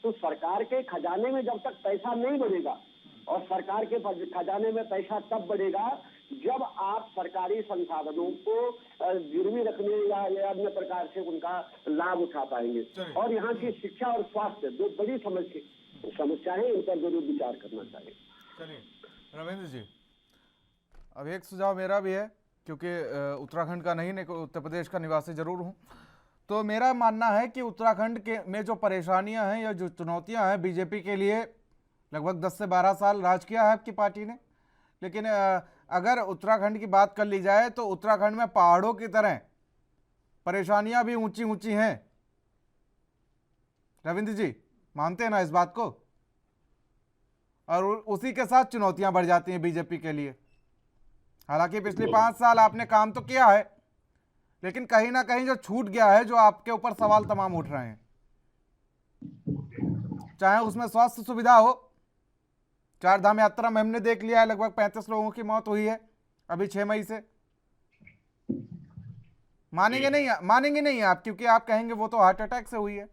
तो सरकार के खजाने में जब तक पैसा नहीं बढ़ेगा, और सरकार के खजाने में पैसा तब बढ़ेगा जब आप सरकारी संसाधनों को गिरवी रखने या अन्य प्रकार से उनका लाभ उठा पाएंगे। और यहाँ की शिक्षा और स्वास्थ्य दो बड़ी समस्या है, इन पर जरूर विचार करना चाहिए। चलिए रविंद्र जी, अब एक सुझाव मेरा भी है, क्योंकि उत्तराखंड का नहीं, उत्तर प्रदेश का निवासी जरूर हूँ। तो मेरा मानना है कि उत्तराखंड के में जो परेशानियां हैं या जो चुनौतियां हैं, बीजेपी के लिए लगभग 10 से 12 साल राज किया है आपकी पार्टी ने, लेकिन अगर उत्तराखंड की बात कर ली जाए तो उत्तराखंड में पहाड़ों की तरह परेशानियां भी ऊंची ऊंची हैं। रविंद्र जी मानते हैं ना इस बात को? और उसी के साथ चुनौतियां बढ़ जाती हैं बीजेपी के लिए। हालांकि पिछले 5 साल आपने काम तो किया है, लेकिन कहीं ना कहीं जो छूट गया है, जो आपके ऊपर सवाल तमाम उठ रहे हैं, चाहे उसमें स्वास्थ्य सुविधा हो। 4 धाम यात्रा में हमने देख लिया है लगभग 35 लोगों की मौत हुई है अभी 6 मई से। मानेंगे नहीं आप, क्योंकि आप कहेंगे वो तो हार्ट अटैक से हुई है,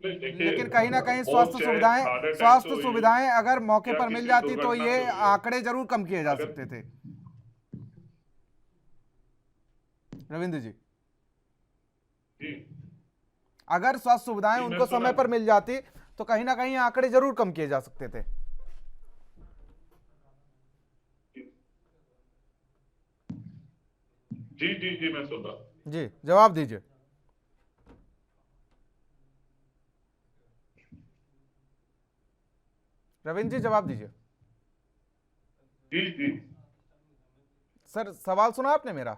लेकिन कहीं ना कहीं स्वास्थ्य सुविधाएं अगर मौके पर मिल जाती तो ये आंकड़े जरूर कम किए जा सकते थे। रविंद्र जी, अगर स्वास्थ्य सुविधाएं उनको समय पर मिल जाती तो कहीं ना कहीं आंकड़े जरूर कम किए जा सकते थे। जी मैं सुन रहा। जी जवाब दीजिए। रविंद्र जी जवाब दीजिए। जी सर सवाल सुना आपने मेरा?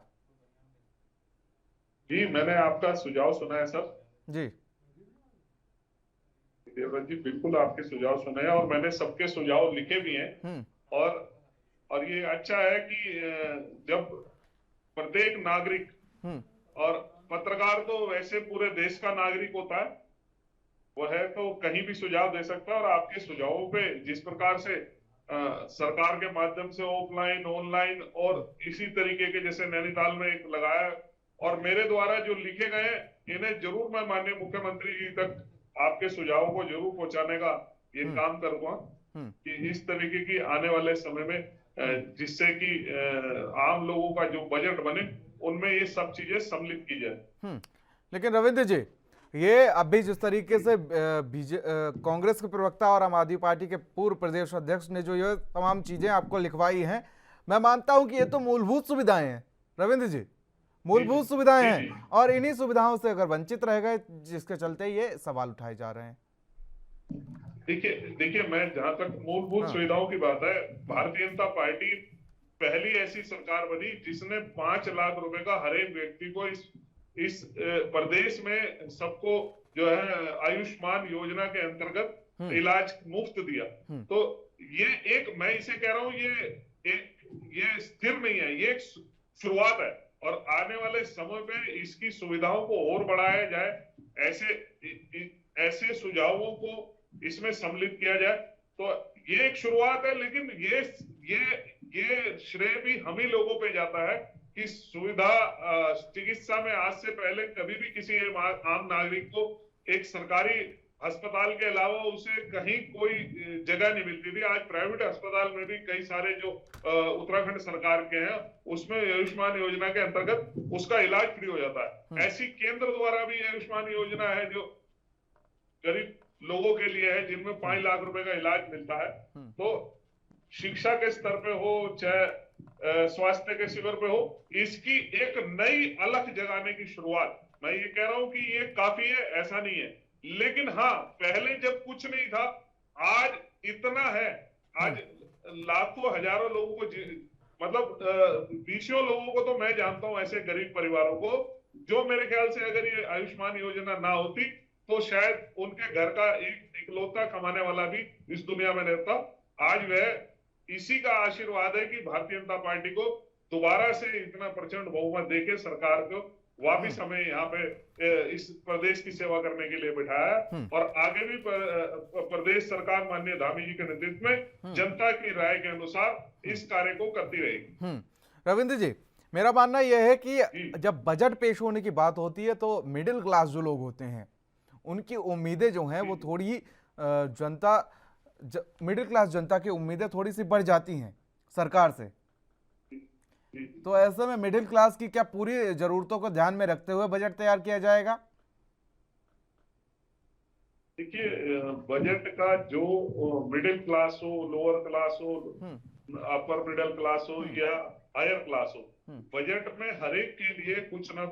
जी मैंने आपका सुझाव सुना है सर। जी देवव्रत जी बिल्कुल आपके सुझाव सुने हैं और मैंने सबके सुझाव लिखे भी हैं। और ये अच्छा है कि जब प्रत्येक नागरिक और पत्रकार तो वैसे पूरे देश का नागरिक होता है, वो है तो कहीं भी सुझाव दे सकता है। और आपके सुझावों पे जिस प्रकार से सरकार के माध्यम से ऑफलाइन ऑनलाइन और इसी तरीके के जैसे नैनीताल में एक लगाया, और मेरे द्वारा जो लिखे गए इन्हें जरूर मैं माननीय मुख्यमंत्री जी तक आपके सुझावों को जरूर पहुंचाने का ये काम करूंगा कि इस तरीके की आने वाले समय में जिससे कि आम लोगों का जो बजट बने उनमें ये सब चीजें सम्मिलित की जाए। लेकिन रविंद्र जी, ये अभी जिस तरीके से कांग्रेस के प्रवक्ता और आम आदमी पार्टी के पूर्व प्रदेश अध्यक्ष ने जो ये तमाम चीजें आपको लिखवाई हैं, मैं मानता हूं कि ये तो मूलभूत सुविधाएं हैं रविंद्र जी, मूलभूत सुविधाएं हैं, और इन्हीं सुविधाओं से अगर वंचित रह गए जिसके चलते ये सवाल उठाए जा रहे हैं। देखिए मैं जहां तक मूलभूत सुविधाओं की बात है, भारतीय जनता पार्टी पहली ऐसी सरकार बनी जिसने 5 लाख रुपए का हर एक व्यक्ति को इस प्रदेश में सबको जो है आयुष्मान योजना के अंतर्गत इलाज मुफ्त दिया। तो ये एक, मैं इसे कह रहा हूं, ये स्थिर नहीं है, ये एक शुरुआत है और आने वाले समय पे इसकी सुविधाओं को और बढ़ाया जाए, ऐसे सुझावों को इसमें सम्मिलित किया जाए। तो ये एक शुरुआत है, लेकिन ये श्रेय भी हम ही लोगों पे जाता है कि सुविधा चिकित्सा में आज से पहले कभी भी किसी आम नागरिक को एक सरकारी अस्पताल के अलावा उसे कहीं कोई जगह नहीं मिलती थी। आज प्राइवेट अस्पताल में भी कई सारे जो उत्तराखंड सरकार के हैं उसमें आयुष्मान योजना के अंतर्गत उसका इलाज फ्री हो जाता है। ऐसी केंद्र द्वारा भी आयुष्मान योजना है जो गरीब लोगों के लिए है, जिनमें 5 लाख रुपए का इलाज मिलता है। तो शिक्षा के स्तर पे हो चाहे स्वास्थ्य के शिविर पे हो, इसकी एक नई अलख जगाने की शुरुआत, मैं ये कह रहा हूं कि ये काफी है ऐसा नहीं है, लेकिन हाँ पहले जब कुछ नहीं था आज इतना है। आज लाखों हजारों लोगों को, मतलब बीसों लोगों को तो मैं जानता हूं ऐसे गरीब परिवारों को जो मेरे ख्याल से अगर ये आयुष्मान योजना ना होती तो शायद उनके घर का एक इकलौता कमाने वाला भी इस दुनिया में रहता। आज वह इसी का आशीर्वाद है कि भारतीय जनता पार्टी को दोबारा से इतना प्रचंड बहुमत देके सरकार को वापिस हमें यहाँ पे इस प्रदेश की सेवा करने के लिए बिठाया, और आगे भी प्रदेश सरकार माननीय धामी जी के नेतृत्व में जनता की राय के अनुसार इस कार्य को करती रहेगी। रविंद्र जी, मेरा मानना यह है कि जब बजट पेश होने की बात होती है तो मिडिल क्लास जो लोग होते हैं उनकी उम्मीदें जो हैं वो थोड़ी मिडिल क्लास जनता की उम्मीदें थोड़ी सी बढ़ जाती हैं सरकार से। तो ऐसे में मिडिल क्लास की क्या पूरी जरूरतों को ध्यान में रखते हुए बजट तैयार किया जाएगा? देखिए बजट का जो मिडिल क्लास हो लोअर क्लास हो अपर मिडिल क्लास हो या हायर क्लास हो, बजट में हर एक के लिए कुछ ना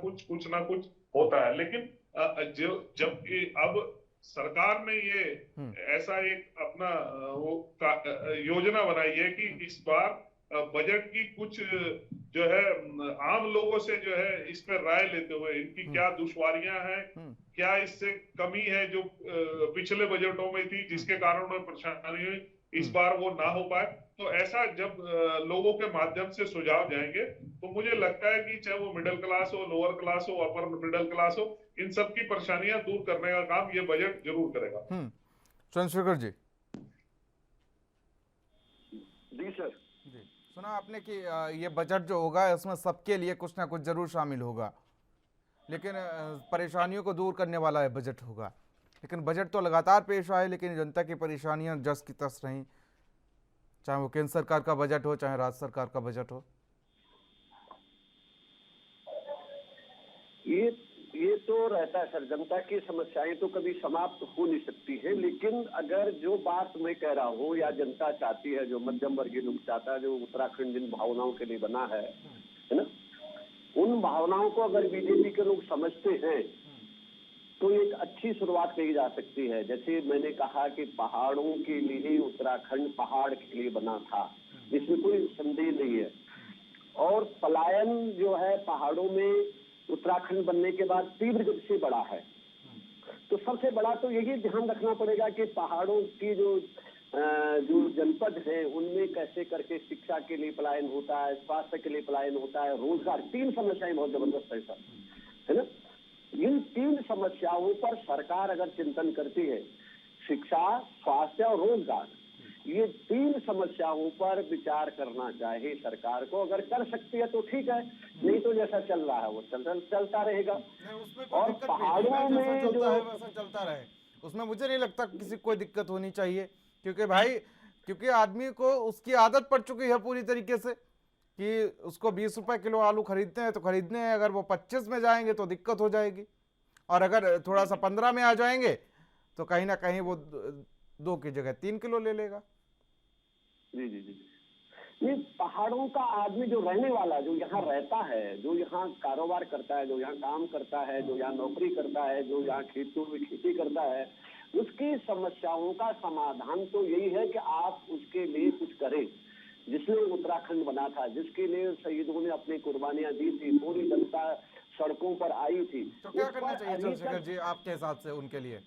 कुछ होता है। लेकिन जो जब अब सरकार ने ये ऐसा एक अपना योजना बनाई है कि इस बार बजट की कुछ जो है आम लोगों से जो है इस पर राय लेते हुए इनकी क्या दुश्वारियां हैं, क्या इससे कमी है जो पिछले बजटों में थी जिसके कारण उन्हें परेशानी हुई, इस बार वो ना हो पाए। तो ऐसा जब लोगों के माध्यम से सुझाव जाएंगे तो मुझे लगता है कि चाहे वो मिडिल क्लास हो, लोअर क्लास हो, अपर मिडिल क्लास हो, इन सब की परेशानियां दूर करने का काम ये बजट जरूर करेगा। चंद्रशेखर जी। जी सर। जी, सुना आपने कि ये बजट जो होगा इसमें सबके लिए कुछ ना कुछ जरूर शामिल होगा, लेकिन परेशानियों को दूर करने वाला है बजट होगा। लेकिन बजट तो लगातार पेश आए, लेकिन जनता की परेशानियां जस की तस रहीं, चाहे वो केंद्र सरकार का बजट हो चाहे राज्य सरकार का बजट हो। ये तो रहता है सर, जनता की समस्याएं तो कभी समाप्त हो नहीं सकती है। लेकिन अगर जो बात मैं कह रहा हूँ या जनता चाहती है, जो मध्यम वर्गीय लोग चाहता है, जो उत्तराखंड जिन भावनाओं के लिए बना है ना, उन भावनाओं को अगर बीजेपी के लोग समझते हैं तो एक अच्छी शुरुआत कही जा सकती है। जैसे मैंने कहा कि पहाड़ों के लिए उत्तराखंड पहाड़ के लिए बना था, इसमें कोई संदेह नहीं है। और पलायन जो है पहाड़ों में उत्तराखंड बनने के बाद तीव्र गति से बढ़ा है। तो सबसे बड़ा तो यही ध्यान रखना पड़ेगा कि पहाड़ों की जो जनपद है उनमें कैसे करके शिक्षा के लिए पलायन होता है, स्वास्थ्य के लिए पलायन होता है, रोजगार, 3 समस्याएं बहुत जबरदस्त है सर, है ना। इन 3 समस्याओं पर सरकार अगर चिंतन करती है, शिक्षा, स्वास्थ्य और रोजगार, ये 3 समस्याओं पर विचार करना चाहिए सरकार को। अगर कर सकती है तो ठीक है, नहीं तो जैसा चल रहा है वो चलता रहेगा। और पहाड़ों में जो वैसा चलता रहे, उसमें मुझे नहीं लगता किसी कोई दिक्कत होनी चाहिए, क्योंकि आदमी को उसकी आदत पड़ चुकी है पूरी तरीके से कि उसको 20 रुपए किलो आलू खरीदते हैं तो खरीदने हैं। अगर वो 25 में जाएंगे तो दिक्कत हो जाएगी, और अगर थोड़ा सा 15 में आ जाएंगे तो कहीं ना कहीं वो 2 की जगह 3 किलो ले लेगा। जी जी जी। ये पहाड़ों का आदमी जो रहने वाला, जो यहाँ रहता है, जो यहाँ कारोबार करता है, जो यहाँ काम करता है, जो यहाँ नौकरी करता है, जो यहाँ खेतों में खेती करता है, उसकी समस्याओं का समाधान तो यही है कि आप उसके लिए कुछ करें। जिसने उत्तराखंड बना था, जिसके लिए शहीदों ने अपनी कुर्बानियां दी थी, पूरी जनता सड़कों पर आई थी, तो क्या करना चाहिए चंद्रशेखर जी आपके हिसाब से उनके लिए?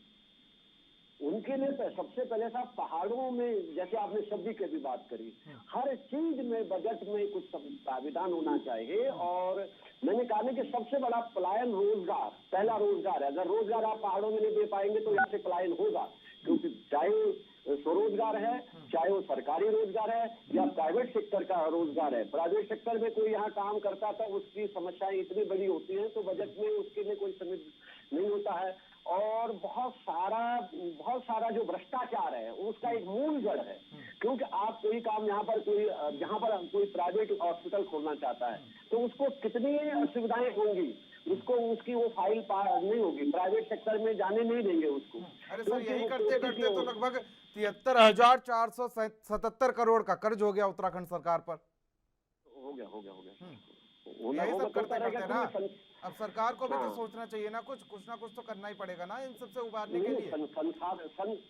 उनके लिए सबसे पहले साहब पहाड़ों में, जैसे आपने सब्जी की भी बात करी, हर चीज में बजट में कुछ प्राविधान होना चाहिए। और मैंने कहा ना कि सबसे बड़ा पलायन रोजगार, पहला रोजगार है। अगर रोजगार आप पहाड़ों में नहीं दे पाएंगे तो यहाँ से पलायन होगा, क्योंकि चाहे स्वरोजगार है, चाहे वो सरकारी रोजगार है या प्राइवेट सेक्टर का रोजगार है। प्राइवेट सेक्टर में कोई यहाँ काम करता था, उसकी समस्याएं इतनी बड़ी होती हैं तो बजट में उसके लिए कोई समय नहीं होता है। और बहुत सारा जो भ्रष्टाचार है उसका एक मूल जड़ है, क्योंकि आप कोई काम यहाँ पर कोई प्राइवेट हॉस्पिटल खोलना चाहता है तो उसको कितनी असुविधाएं होंगी, उसको उसकी वो फाइल नहीं होगी, प्राइवेट सेक्टर में जाने नहीं देंगे उसको। अरे सर, यही करते करते तो लगभग 73,477 करोड़ का कर्ज हो गया उत्तराखंड सरकार पर। हो गया यही सब करते करते ना, अब सरकार को भी तो सोचना चाहिए ना, कुछ ना कुछ तो करना ही पड़ेगा ना इन सबसे उबारने के लिए।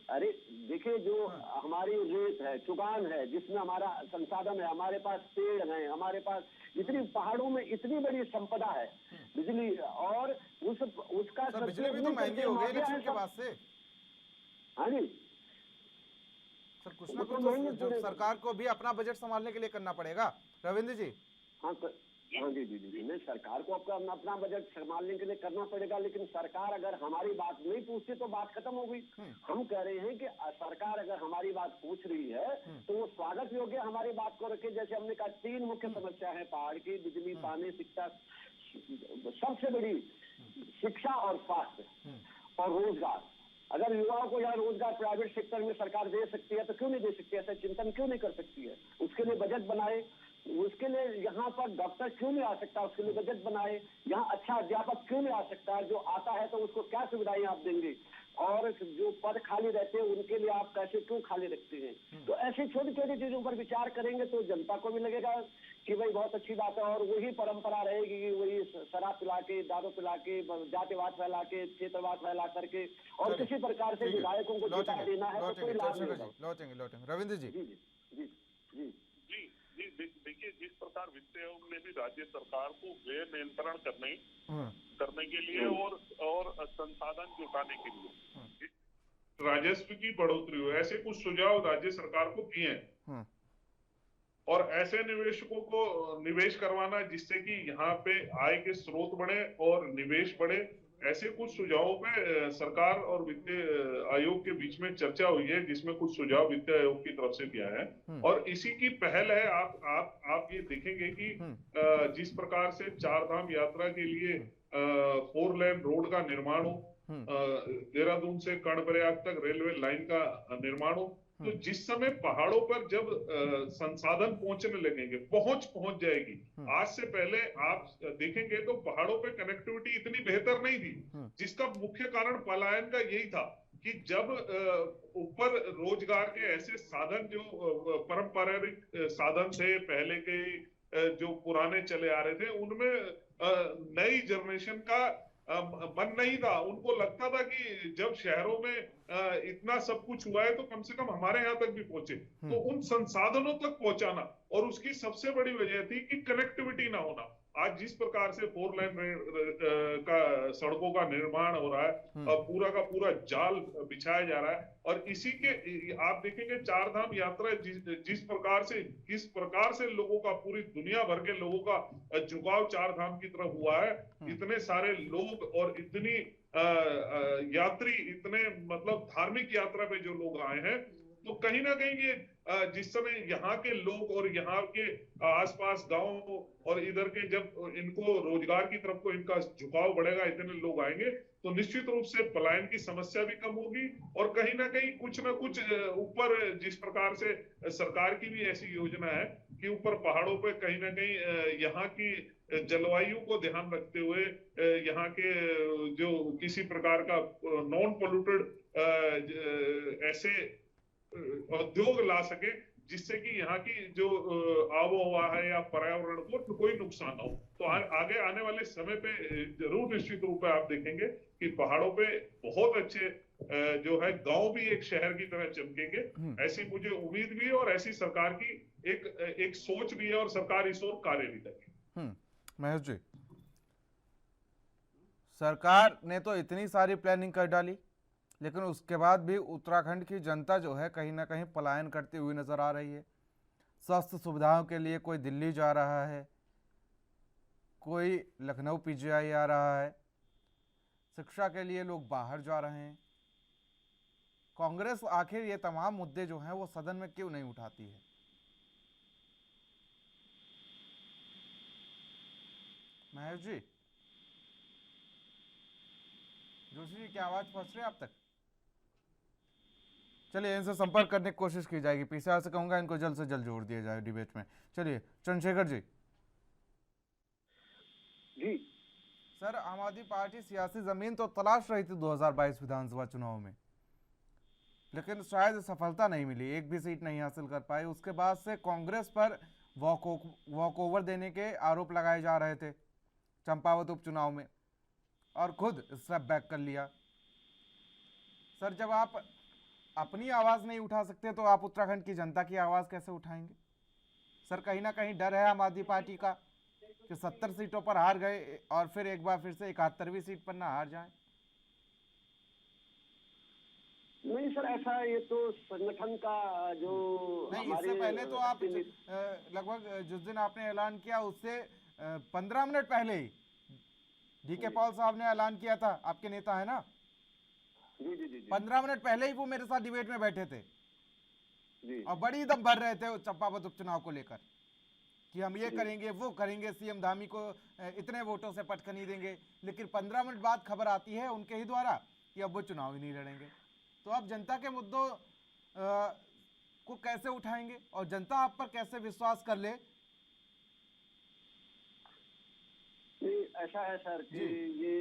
अरे देखिए, जो हमारी रेत है, चुगान है, जिसमें हमारा संसाधन है, हमारे पास पेड़ है, हमारे पास इतनी पहाड़ों में इतनी बड़ी संपदा है, बिजली, और उसका बिजली भी तो महंगी हो गई इलेक्शन के बाद से। हाँ जी सर, कुछ ना कुछ तो सरकार को भी अपना बजट संभालने के लिए करना पड़ेगा। रविंद्र जी। हाँ जी जी जी, नहीं, सरकार को अपना बजट संभालने के लिए करना पड़ेगा, लेकिन सरकार अगर हमारी बात नहीं पूछती तो बात खत्म हो गई। हम कह रहे हैं कि सरकार अगर हमारी बात पूछ रही है तो वो स्वागत योग्य हमारी बात को रखे। जैसे हमने कहा 3 मुख्य समस्या है पहाड़ की, बिजली, पानी, शिक्षा, सबसे बड़ी शिक्षा और स्वास्थ्य और रोजगार। अगर युवाओं को यहाँ रोजगार प्राइवेट सेक्टर में सरकार दे सकती है तो क्यों नहीं दे सकती है? ऐसा चिंतन क्यों नहीं कर सकती है? उसके लिए बजट बनाए। उसके लिए यहाँ पर डॉक्टर क्यों नहीं आ सकता? उसके लिए बजट बनाए। यहाँ अच्छा अध्यापक क्यों नहीं आ सकता है? जो आता है तो उसको क्या सुविधाएं आप देंगे? और जो पद खाली रहते हैं उनके लिए आप कैसे क्यों खाली रखते हैं। तो ऐसी छोटी छोटी चीजों पर विचार करेंगे तो जनता को भी लगेगा कि भाई बहुत अच्छी बात है, और वही परंपरा रहेगी कि वही शराब पिला के, दारू पिला के, जातिवाद फैला के, क्षेत्रवाद फैला करके और चलिए, किसी प्रकार से ठीक है। विधायकों को जिता देना है तो कोई लाभ नहीं होगा। लौटेंगे रविंद्र जी। जी जी जी जी देखिए, जिस प्रकार वित्त आयोग ने भी राज्य सरकार को व्यय नियंत्रण करने के लिए और संसाधन जुटाने के लिए राजस्व की बढ़ोतरी हो, ऐसे कुछ सुझाव राज्य सरकार को किए हैं और ऐसे निवेशकों को निवेश करवाना जिससे कि यहाँ पे आय के स्रोत बढ़े और निवेश बढ़े, ऐसे कुछ सुझावों पे सरकार और वित्त आयोग के बीच में चर्चा हुई है, जिसमें कुछ सुझाव वित्त आयोग की तरफ से दिया है और इसी की पहल है। आप ये देखेंगे कि जिस प्रकार से चार धाम यात्रा के लिए 4 लेन रोड का निर्माण हो, देहरादून से कर्णप्रयाग तक रेलवे लाइन का निर्माण हो, तो जिस समय पहाड़ों पर जब संसाधन पहुंचने लगेंगे, पहुंच जाएगी। आज से पहले आप देखेंगे तो पहाड़ों पे कनेक्टिविटी इतनी बेहतर नहीं थी, जिसका मुख्य कारण पलायन का यही था कि जब ऊपर रोजगार के ऐसे साधन जो पारंपरिक साधन थे पहले के, जो पुराने चले आ रहे थे, उनमें नई जनरेशन का मन नहीं था। उनको लगता था कि जब शहरों में इतना सब कुछ हुआ है तो कम से कम हमारे यहाँ तक भी पहुंचे। तो उन संसाधनों तक पहुंचाना, और उसकी सबसे बड़ी वजह थी कि कनेक्टिविटी ना होना। आज जिस प्रकार से 4 लेन का सड़कों का निर्माण हो रहा है, पूरा का पूरा जाल बिछाया जा रहा है, और इसी के आप देखेंगे चार धाम यात्रा जिस प्रकार से लोगों का, पूरी दुनिया भर के लोगों का झुकाव चार धाम की तरफ हुआ है। इतने सारे लोग और इतनी यात्री, इतने मतलब धार्मिक यात्रा पे जो लोग आए हैं, तो कहीं ना कहीं ये जिस समय यहाँ के लोग और यहाँ के आसपास गांव और इधर के जब इनको रोजगार की तरफ को इनका झुकाव बढ़ेगा, इतने लोग आएंगे, तो निश्चित रूप से पलायन की समस्या भी कम होगी। और कहीं ना कहीं कुछ ना कुछ ऊपर, जिस प्रकार से सरकार की भी ऐसी योजना है कि ऊपर पहाड़ों पे कहीं ना कहीं यहाँ की जलवायु को ध्यान रखते हुए यहाँ के जो किसी प्रकार का नॉन पोल्यूटेड ऐसे उद्योग ला सके, जिससे कि यहाँ की जो आबोहवा है या पर्यावरण को कोई नुकसान ना हो। तो आगे आने वाले समय पे जरूर निश्चित रूप से आप देखेंगे कि पहाड़ों पे बहुत अच्छे जो है गांव भी एक शहर की तरह चमकेंगे। ऐसी मुझे उम्मीद भी है और ऐसी सरकार की एक सोच भी है और सरकार इस ओर कार्य भी करेगी। महेश जी, सरकार ने तो इतनी सारी प्लानिंग कर डाली, लेकिन उसके बाद भी उत्तराखंड की जनता जो है कहीं ना कहीं पलायन करती हुई नजर आ रही है। स्वास्थ्य सुविधाओं के लिए कोई दिल्ली जा रहा है, कोई लखनऊ पीजीआई आ रहा है, शिक्षा के लिए लोग बाहर जा रहे हैं। कांग्रेस आखिर ये तमाम मुद्दे जो हैं वो सदन में क्यों नहीं उठाती है? महेश जी, जोशी जी की आवाज पहुंच रही है आप तक? चलिए, इनसे संपर्क करने की कोशिश की जाएगी। पीसीआर से कहूंगा इनको जल्द से जल्द जोड़ दिया जाए डिबेट में। चलिए, चंद्रशेखर जी। जी सर, आम आदमी पार्टी सियासी जमीन तो तलाश रही थी 2022 विधानसभा चुनाव में, लेकिन शायद सफलता नहीं मिली, एक भी सीट नहीं हासिल कर पाई। उसके बाद से कांग्रेस पर वॉक ओवर देने के आरोप लगाए जा रहे थे चंपावत उपचुनाव में, और खुद स्टेप बैक कर लिया। सर, जब आप अपनी आवाज नहीं उठा सकते तो आप उत्तराखंड की जनता की आवाज कैसे उठाएंगे? सर, कहीं ना कहीं डर है आम आदमी पार्टी का कि 70 सीटों पर हार गए और फिर एक बार फिर से 71वीं सीट पर ना हार जाएं। नहीं सर, ऐसा ये तो संगठन का जो नहीं, इससे पहले तो आप लगभग जिस दिन आपने ऐलान किया उससे 15 मिनट पहले ही डीके पॉल साहब ने ऐलान किया था, आपके नेता है ना? जी 15 मिनट पहले ही वो मेरे साथ डिबेट में बैठे थे जी। और बड़ी दम भर रहे थे चंपावत उपचुनाव को लेकर कि हम ये करेंगे, वो करेंगे, सीएम धामी को इतने वोटों से पटखनी देंगे। लेकिन 15 मिनट बाद खबर आती है उनके ही द्वारा कि अब वो चुनाव ही नहीं लड़ेंगे। तो आप जनता के मुद्दों को कैसे उठाएंगे और जनता आप पर कैसे विश्वास कर ले? ऐसा है सर कि ये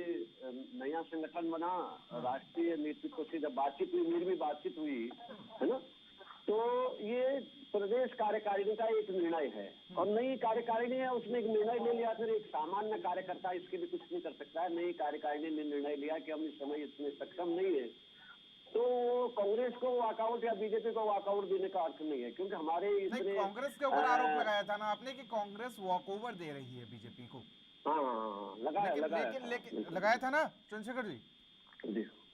नया संगठन बना, राष्ट्रीय नेतृत्व से जब बातचीत हुई, मेरी भी बातचीत हुई है ना, तो ये प्रदेश कार्यकारिणी का एक निर्णय है और नई कार्यकारिणी है, उसने एक निर्णय ले लिया। फिर एक सामान्य कार्यकर्ता इसके लिए कुछ नहीं कर सकता है। नई कार्यकारिणी ने निर्णय लिया कि हम इस समय इसमें सक्षम नहीं है, तो कांग्रेस को वॉकआउट या बीजेपी को वॉकआउट देने का अर्थ नहीं है, क्योंकि हमारे नहीं, कांग्रेस के ऊपर आरोप लगाया था ना आपने कि कांग्रेस वॉकओवर दे रही है बीजेपी को। हाँ, लगाया था ना चंद्रशेखर जी,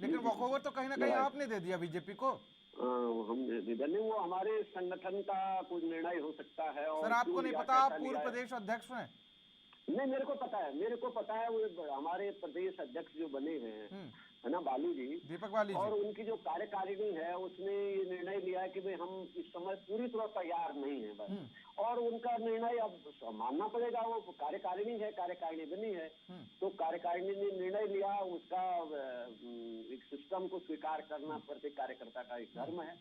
लेकिन वॉकओवर तो कहीं ना कहीं आपने दे दिया बीजेपी को। हम नहीं, वो हमारे संगठन का कुछ निर्णय हो सकता है। और सर आपको नहीं पता, आप पूर्व प्रदेश अध्यक्ष हैं? नहीं, मेरे को पता है वो हमारे प्रदेश अध्यक्ष जो बने हैं है ना, बालू जी, दीपक बाली जी, और उनकी जो कार्यकारिणी है उसने ये निर्णय लिया कि भाई हम इस समय पूरी तरह तैयार नहीं है बस, और उनका निर्णय अब मानना पड़ेगा। वो कार्यकारिणी है, कार्यकारिणी बनी है, तो कार्यकारिणी ने निर्णय लिया, उसका एक सिस्टम को स्वीकार करना प्रत्येक कार्यकर्ता का एक धर्म है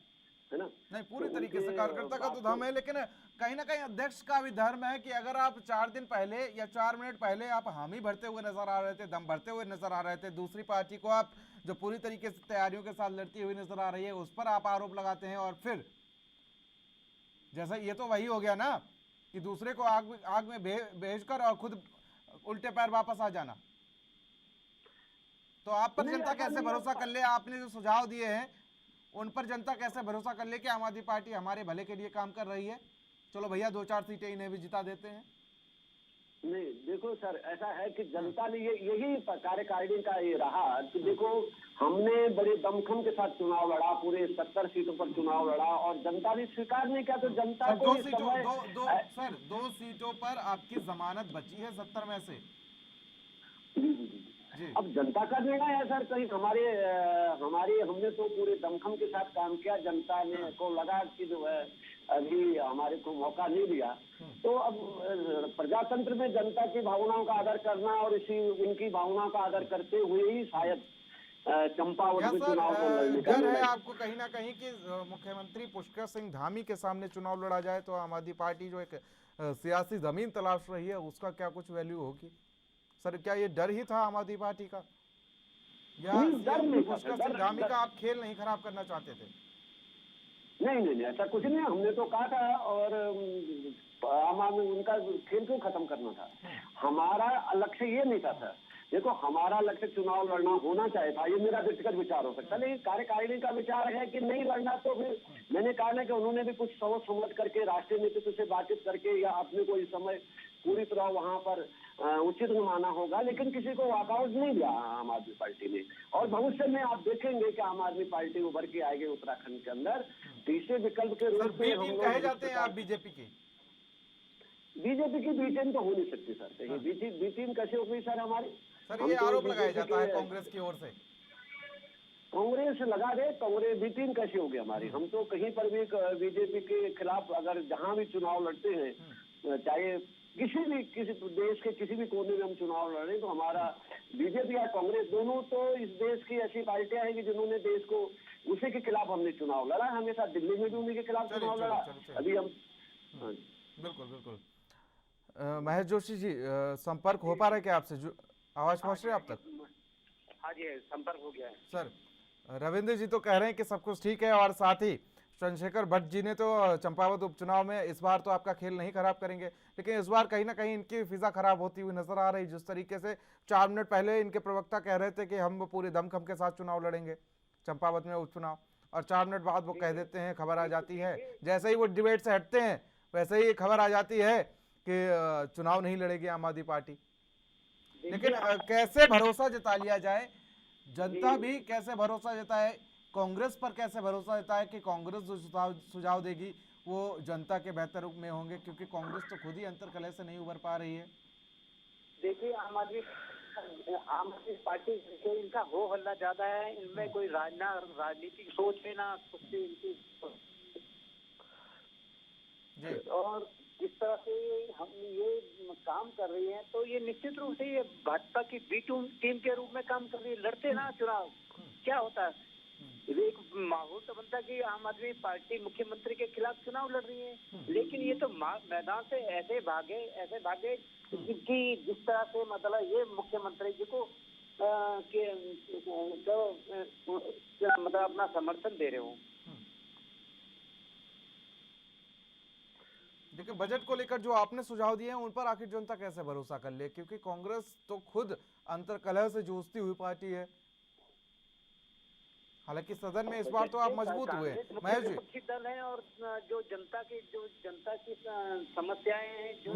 ना। नहीं, पूरी तरीके से कार्यकर्ता का तो धर्म है, लेकिन कहीं ना कहीं अध्यक्ष का भी धर्म है कि अगर आप 4 दिन पहले या 4 मिनट पहले आप हामी भरते हुए नजर आ रहे थे, दम भरते हुए नजर आ रहे थे, दूसरी पार्टी को आप जो पूरी तरीके से तैयारियों के साथ लड़ती हुई नजर आ रही है उस पर आप आरोप लगाते हैं, और फिर जैसा ये तो वही हो गया ना कि दूसरे को आग में भेजकर और खुद उल्टे पैर वापस आ जाना। तो आप पर जनता कैसे भरोसा कर ले? आपने जो सुझाव दिए हैं उन पर जनता कैसे भरोसा कर ले कि आम आदमी पार्टी हमारे भले के लिए काम कर रही है? चलो भैया 2-4 सीटें इन्हें भी जिता देते हैं। नहीं, देखो सर, ऐसा है कि जनता ने यही कार्यकारिणी का ये रहा कि देखो हमने बड़े दमखम के साथ चुनाव लड़ा, पूरे 70 सीटों पर चुनाव लड़ा और जनता ने स्वीकार नहीं किया, तो जनता को सर 2 सीटों पर आपकी जमानत बची है 70 में से। अब जनता का निर्णय है सर, कहीं हमने तो पूरे दमखम के साथ काम किया, जनता ने को लगा कि जो है अभी हमारे को मौका नहीं दिया, तो अब प्रजातंत्र में जनता की भावनाओं का आदर करना और इसी उनकी भावनाओं का आदर करते हुए ही शायद चंपावत में चुनाव लड़ने का है आपको कहीं ना कहीं कि मुख्यमंत्री पुष्कर सिंह धामी के सामने चुनाव लड़ा जाए तो आम आदमी पार्टी जो एक सियासी जमीन तलाश रही है उसका क्या कुछ वैल्यू होगी? सर क्या ये डर ही था आम आदमी पार्टी का, या पुष्कर सिंह धामी का आप खेल नहीं खराब करना चाहते थे? नहीं, ऐसा कुछ नहीं। हमने तो कहा था, और आम उनका खेल क्यों खत्म करना था? हमारा लक्ष्य ये नहीं था सर। देखो, हमारा लक्ष्य चुनाव लड़ना होना चाहिए था, ये मेरा व्यक्तिगत विचार हो सकता है, लेकिन कार्यकारिणी का विचार है कि नहीं लड़ना, तो फिर मैंने कहा ना कि उन्होंने भी कुछ सोच समझ करके राष्ट्रीय नेतृत्व से बातचीत करके या अपने को इस समय पूरी तरह वहां पर उचित माना होगा, लेकिन किसी को वॉकआउट नहीं दिया आम आदमी पार्टी ने। और भविष्य में आप देखेंगे कि आम आदमी पार्टी उभर के आएगी उत्तराखंड के अंदर तीसरे विकल्प के रूप में। हम कहे जाते हैं आप बीजेपी की बी टीम तो हो नहीं सकती सर, कहीं बी टीम कैसे हो गई सर हमारी? सर ये आरोप लगाया जाता है कांग्रेस की ओर से। कांग्रेस लगा दे, कांग्रेस बी टीम कैसे होगी हमारी? हम तो कहीं पर भी बीजेपी के खिलाफ अगर जहां भी चुनाव लड़ते हैं, चाहे किसी देश के किसी भी कोने में हम चुनाव लड़े, तो हमारा बीजेपी या कांग्रेस दोनों तो इस देश की ऐसी पार्टियां हैं कि जिन्होंने देश को उसी के खिलाफ हमने चुनाव लड़ा, हमेशा दिल्ली में भी उन्हीं के खिलाफ चुनाव लड़ा। अभी हम बिल्कुल महेश जोशी जी, संपर्क हो पा रहा है क्या आपसे? आवाज पहुंच रही है आप तक? हाँ जी, संपर्क हो गया है सर। रविंद्र जी तो कह रहे हैं कि सब कुछ ठीक है, और साथ ही चंद्रशेखर भट्ट जी ने तो चंपावत उपचुनाव में इस बार तो आपका खेल नहीं खराब करेंगे, लेकिन इस बार कहीं ना कहीं इनकी फिजा खराब होती हुई नजर आ रही। जिस तरीके से 4 मिनट पहले इनके प्रवक्ता कह रहे थे कि हम पूरे दमखम के साथ चुनाव लड़ेंगे चंपावत में उपचुनाव, और 4 मिनट बाद वो कह देते हैं, खबर आ जाती है, जैसे ही वो डिबेट से हटते हैं वैसे ही खबर आ जाती है कि चुनाव नहीं लड़ेगी आम आदमी पार्टी। लेकिन कैसे भरोसा जता लिया जाए? जनता भी कैसे भरोसा जताए, कांग्रेस पर कैसे भरोसा जताए कि कांग्रेस जो सुझाव देगी वो जनता के बेहतर रूप में होंगे, क्योंकि कांग्रेस तो खुद ही अंतर्कलह से नहीं उभर पा रही है। देखिए, आम आदमी पार्टी से इनका हो हल्ला ज्यादा है, इनमें कोई राजनीतिक सोच है ना कुछ भी इनकी। और जिस तरह से हम ये काम कर रही हैं, तो ये निश्चित रूप से ये भाजपा की बी टीम के रूप में काम कर रही है। लड़ते ना चुनाव, क्या होता है ये एक माहौल तो बनता कि आम आदमी पार्टी मुख्यमंत्री के खिलाफ चुनाव लड़ रही है, लेकिन ये तो मैदान से ऐसे भागे कि जिस तरह से मतलब ये मुख्यमंत्री जी को मतलब अपना समर्थन दे रहे हो। लेकिन बजट को लेकर जो आपने सुझाव दिए हैं उन पर आखिर जनता कैसे भरोसा कर ले, क्योंकि कांग्रेस तो खुद अंतर्कलह से जूझती हुई पार्टी है। हालांकि सदन में इस बार तो आप मजबूत हुए महेश जी। विपक्षी दल है और जो जनता की समस्याएं हैं, जो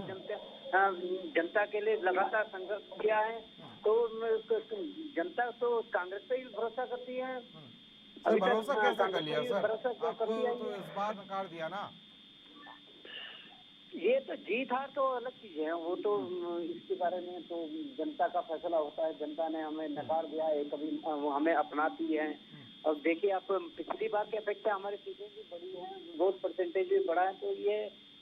जनता के लिए लगातार संघर्ष किया है, तो जनता तो कांग्रेस पे ही भरोसा करती है। सर भरोसा कैसे कर लिया सर? आपको तो इस बार नकार दिया ना। ये तो जीत हार तो अलग चीज है, वो तो इसके बारे में तो जनता का फैसला होता है। जनता ने हमें नकार दिया है, कभी वो हमें अपनाती है। और देखिए आप पिछली बार की अपेक्षा हमारी सीटें भी बढ़ी हैं, वोट परसेंटेज भी बढ़ा है, तो ये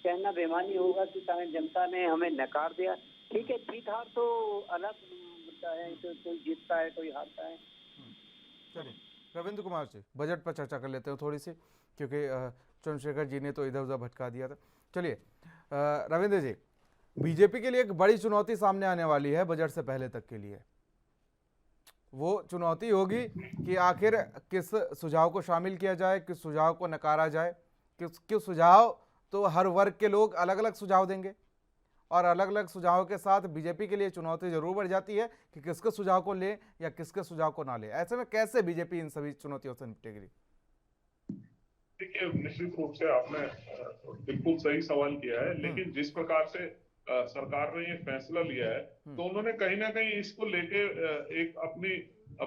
कहना बेमानी होगा कि जनता ने हमें नकार दिया। ठीक है, जीत हार तो अलग होता है, तो कोई जीतता है कोई हारता है। चलिए रविंद्र कुमार जी बजट पर चर्चा कर लेते हैं थोड़ी सी, क्योंकि चंद्रशेखर जी ने तो इधर उधर भटका दिया था। चलिए रविंद्र जी, बीजेपी के लिए एक बड़ी चुनौती सामने आने वाली है बजट से पहले तक के लिए। वो चुनौती होगी कि आखिर किस सुझाव को शामिल किया जाए, किस सुझाव को नकारा जाए। किस सुझाव तो हर वर्ग के लोग अलग अलग सुझाव देंगे, और अलग अलग सुझावों के साथ बीजेपी के लिए चुनौती जरूर बढ़ जाती है कि किसके सुझाव को ले या किसके सुझाव को ना ले। ऐसे में कैसे बीजेपी इन सभी चुनौतियों से निपटेगी? देखिए, निश्चित रूप से आपने बिल्कुल सही सवाल किया है, लेकिन जिस प्रकार से सरकार ने ये फैसला लिया है, तो उन्होंने कहीं ना कहीं इसको लेके एक अपनी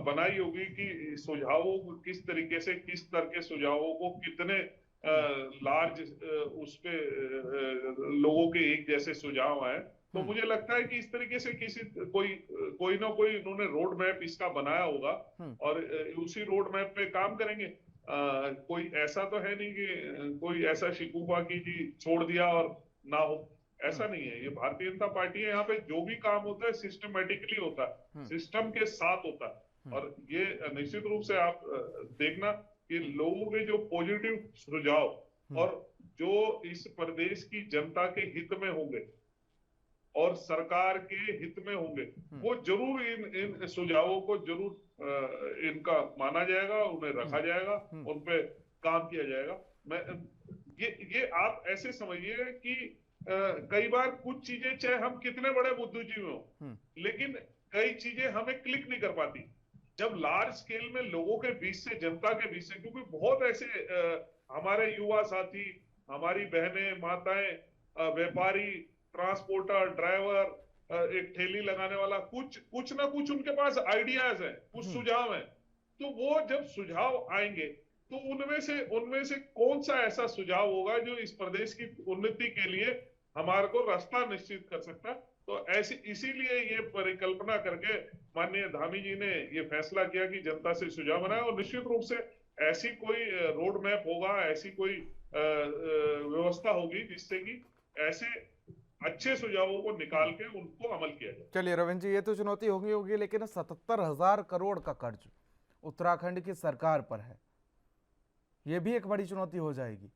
बनाई होगी कि सुझावों को किस तरीके से, किस तरह के सुझावों को कितने लार्ज उस पे लोगों के एक जैसे सुझाव हैं। तो मुझे लगता है कि इस तरीके से कोई ना कोई इन्होंने रोड मैप इसका बनाया होगा और उसी रोड मैप पे काम करेंगे। कोई ऐसा तो है नहीं कि कोई ऐसा शिकूबा की जी छोड़ दिया और ना हो, ऐसा नहीं है। ये भारतीय जनता पार्टी है, यहाँ पे जो भी काम होता है सिस्टमेटिकली होता है, सिस्टम के साथ होता है। और ये निश्चित रूप से आप देखना कि लोगों के जो पॉजिटिव सुझाव और जो इस प्रदेश की जनता के हित में होंगे और सरकार के हित में होंगे, वो जरूर इन सुझावों को जरूर इनका माना जाएगा, उन्हें रखा जाएगा, उन पे काम किया जाएगा। ये आप ऐसे समझिए कि कई बार कुछ चीजें चाहे हम कितने बड़े बुद्धिजीवी हो, लेकिन कई चीजें हमें क्लिक नहीं कर पाती। जब लार्ज स्केल में लोगों के बीच से, जनता के बीच से, क्योंकि बहुत ऐसे हमारे युवा साथी, हमारी बहनें, माताएं, व्यापारी, ट्रांसपोर्टर, ड्राइवर, एक ठेली लगाने वाला, कुछ ना कुछ उनके पास आइडियाज हैं, कुछ सुझाव हैं। तो वो जब सुझाव आएंगे तो उनमें से कौन सा ऐसा सुझाव होगा जो इस प्रदेश की उन्नति के लिए हमारे को रास्ता निश्चित कर सकता है। तो इसीलिए ये परिकल्पना करके माननीय धामी जी ने ये फैसला किया कि जनता से सुझाव बनाए, और निश्चित रूप से ऐसी कोई रोड मैप होगा, ऐसी कोई व्यवस्था होगी जिससे कि ऐसे अच्छे सुझावों को निकाल के उनको अमल किया जाए। चलिए रविंद्र जी, ये तो चुनौती होगी, लेकिन 77,000 करोड़ का कर्ज उत्तराखंड की सरकार पर है, ये भी एक बड़ी चुनौती हो जाएगी।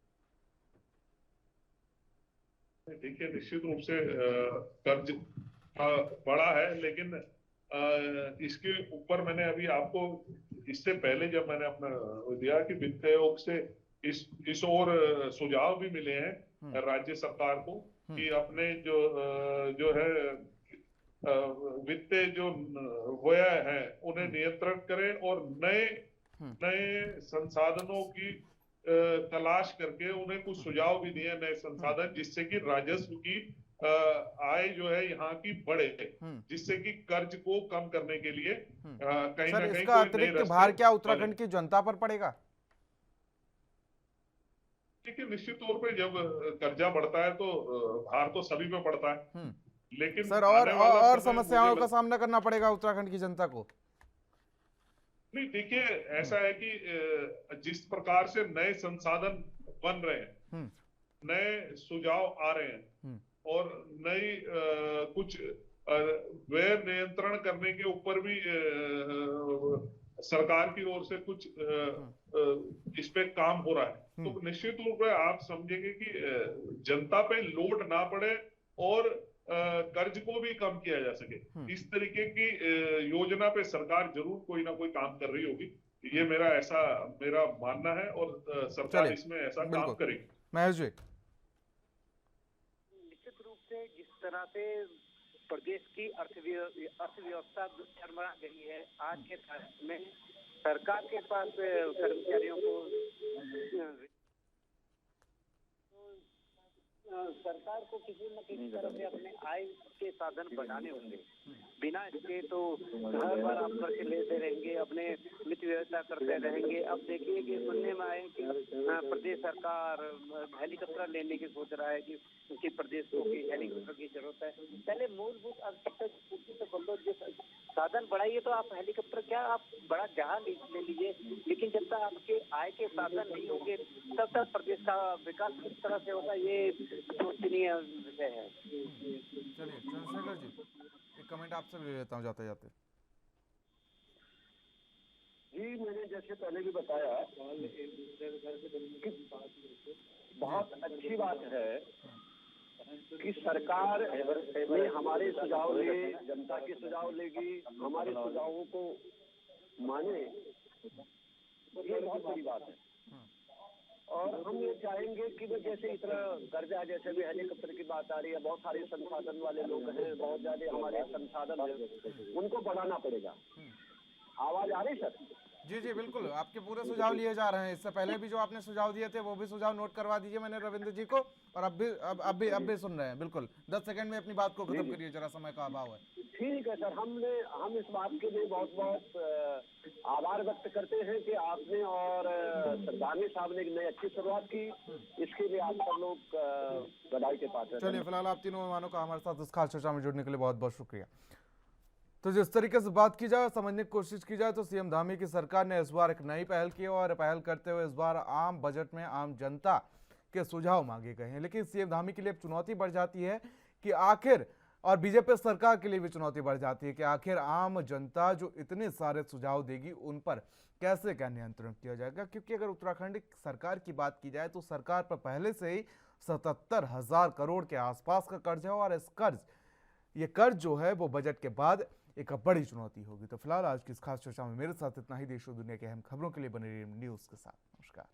देखिए, निश्चित रूप से कर्ज बड़ा है, लेकिन इसके ऊपर मैंने अभी आपको इससे पहले जब मैंने अपना दिया कि वित्त आयोग से इस और सुझाव भी मिले हैं राज्य सरकार को कि अपने जो है वित्त जो व्यय है उन्हें नियंत्रण करें और नए संसाधनों की तलाश करके उन्हें कुछ सुझाव भी दिए, नए संसाधन, जिससे कि राजस्व की आय जो है यहाँ की बढ़े, जिससे कि कर्ज को कम करने के लिए कहीं ना कहीं इसका अतिरिक्त भार क्या उत्तराखंड की जनता पर पड़ेगा? देखिए, निश्चित तौर पे जब कर्जा बढ़ता है तो भार तो सभी पे पड़ता है, लेकिन सर और समस्याओं का सामना करना पड़ेगा उत्तराखंड की जनता को। नहीं, देखिए, ऐसा है कि जिस प्रकार से नए संसाधन बन रहे हैं, नए सुझाव आ रहे हैं और नई कुछ व्यय नियंत्रण करने के ऊपर भी सरकार की ओर से कुछ इस पे काम हो रहा है, तो निश्चित रूप से आप समझेंगे कि जनता पे लोड ना पड़े और कर्ज को भी कम किया जा सके। इस तरीके की योजना पे सरकार जरूर कोई ना कोई काम कर रही होगी, ये मेरा मानना है और सरकार इसमें ऐसा काम करेगी। महेश जी, निश्चित रूप से जिस तरह से प्रदेश की अर्थव्यवस्था चरमरा गई है, आज के समय में सरकार के पास कर्मचारियों को सरकार को किसी न किसी तरह से अपने आय के साधन बढ़ाने होंगे। बिना इसके तो हर बार आप कर्ज लेते रहेंगे, अपने वित्त व्यवस्था करते रहेंगे। अब देखिए कि सुनने में आए कि प्रदेश सरकार हेलीकॉप्टर लेने की सोच रहा है कि प्रदेश को हेलीकॉप्टर की जरूरत है। पहले मूलभूत आवश्यकता तो बंदो साधन बढ़ाइए, तो आप हेलीकॉप्टर क्या, आप बड़ा जहाज ले लीजिए, लेकिन जब तक आपके आय के साधन नहीं होंगे तब तक प्रदेश का विकास किस तरह से होगा, ये सोचनीय विषय है। चलिए चंद्रशेखर जी, एक कमेंट आपसे भी ले लेता हूँ जाते जाते। जी, मैंने जैसे पहले भी बताया कि बहुत अच्छी बात है कि सरकार ने हमारे सुझाव लिए, जनता के सुझाव लेगी, हमारे सुझावों को माने, ये बहुत बड़ी बात है। और हम ये चाहेंगे कि जैसे इतना कर्जा, जैसे भी हेलीकॉप्टर की बात आ रही है, बहुत सारे संसाधन वाले लोग हैं, बहुत ज्यादा हमारे संसाधन हैं, उनको बढ़ाना पड़ेगा। आवाज आ रही सर? जी जी बिल्कुल, आपके पूरे सुझाव लिए जा रहे हैं। इससे पहले भी जो आपने सुझाव दिए थे वो भी सुझाव नोट करवा दीजिए मैंने रविंद्र जी को, और अब भी सुन रहे हैं। बिल्कुल 10 सेकंड में अपनी बात को खत्म करिए, जरा समय का अभाव है। ठीक है सर, हम इस बात के लिए बहुत बहुत आभार व्यक्त करते हैं कि आपने और दानी साहब ने एक नई अच्छी शुरुआत की, इसके लिए आप सब लोग बधाई के पात्र हैं। चलिए, फिलहाल आप तीनों मेहमानों का हमारे साथ इस खास चर्चा में जुड़ने के लिए बहुत बहुत शुक्रिया। तो जिस तरीके से बात की जाए, समझने की कोशिश की जाए, तो सीएम धामी की सरकार ने इस बार एक नई पहल की और पहल करते हुए इस बार आम बजट में आम जनता के सुझाव मांगे गए हैं। लेकिन सीएम धामी के लिए चुनौती बढ़ जाती है कि आखिर, और बीजेपी सरकार के लिए भी चुनौती बढ़ जाती है कि आखिर आम जनता जो इतने सारे सुझाव देगी उन पर कैसे क्या नियंत्रण किया जाएगा। क्योंकि अगर उत्तराखंड सरकार की बात की जाए तो सरकार पर पहले से ही 77,000 करोड़ के आसपास का कर्ज है, और ये कर्ज जो है वो बजट के बाद एक बड़ी चुनौती होगी। तो फिलहाल आज की इस खास चर्चा में मेरे साथ इतना ही। देश और दुनिया की अहम खबरों के लिए बने रहिए न्यूज़ के साथ। नमस्कार।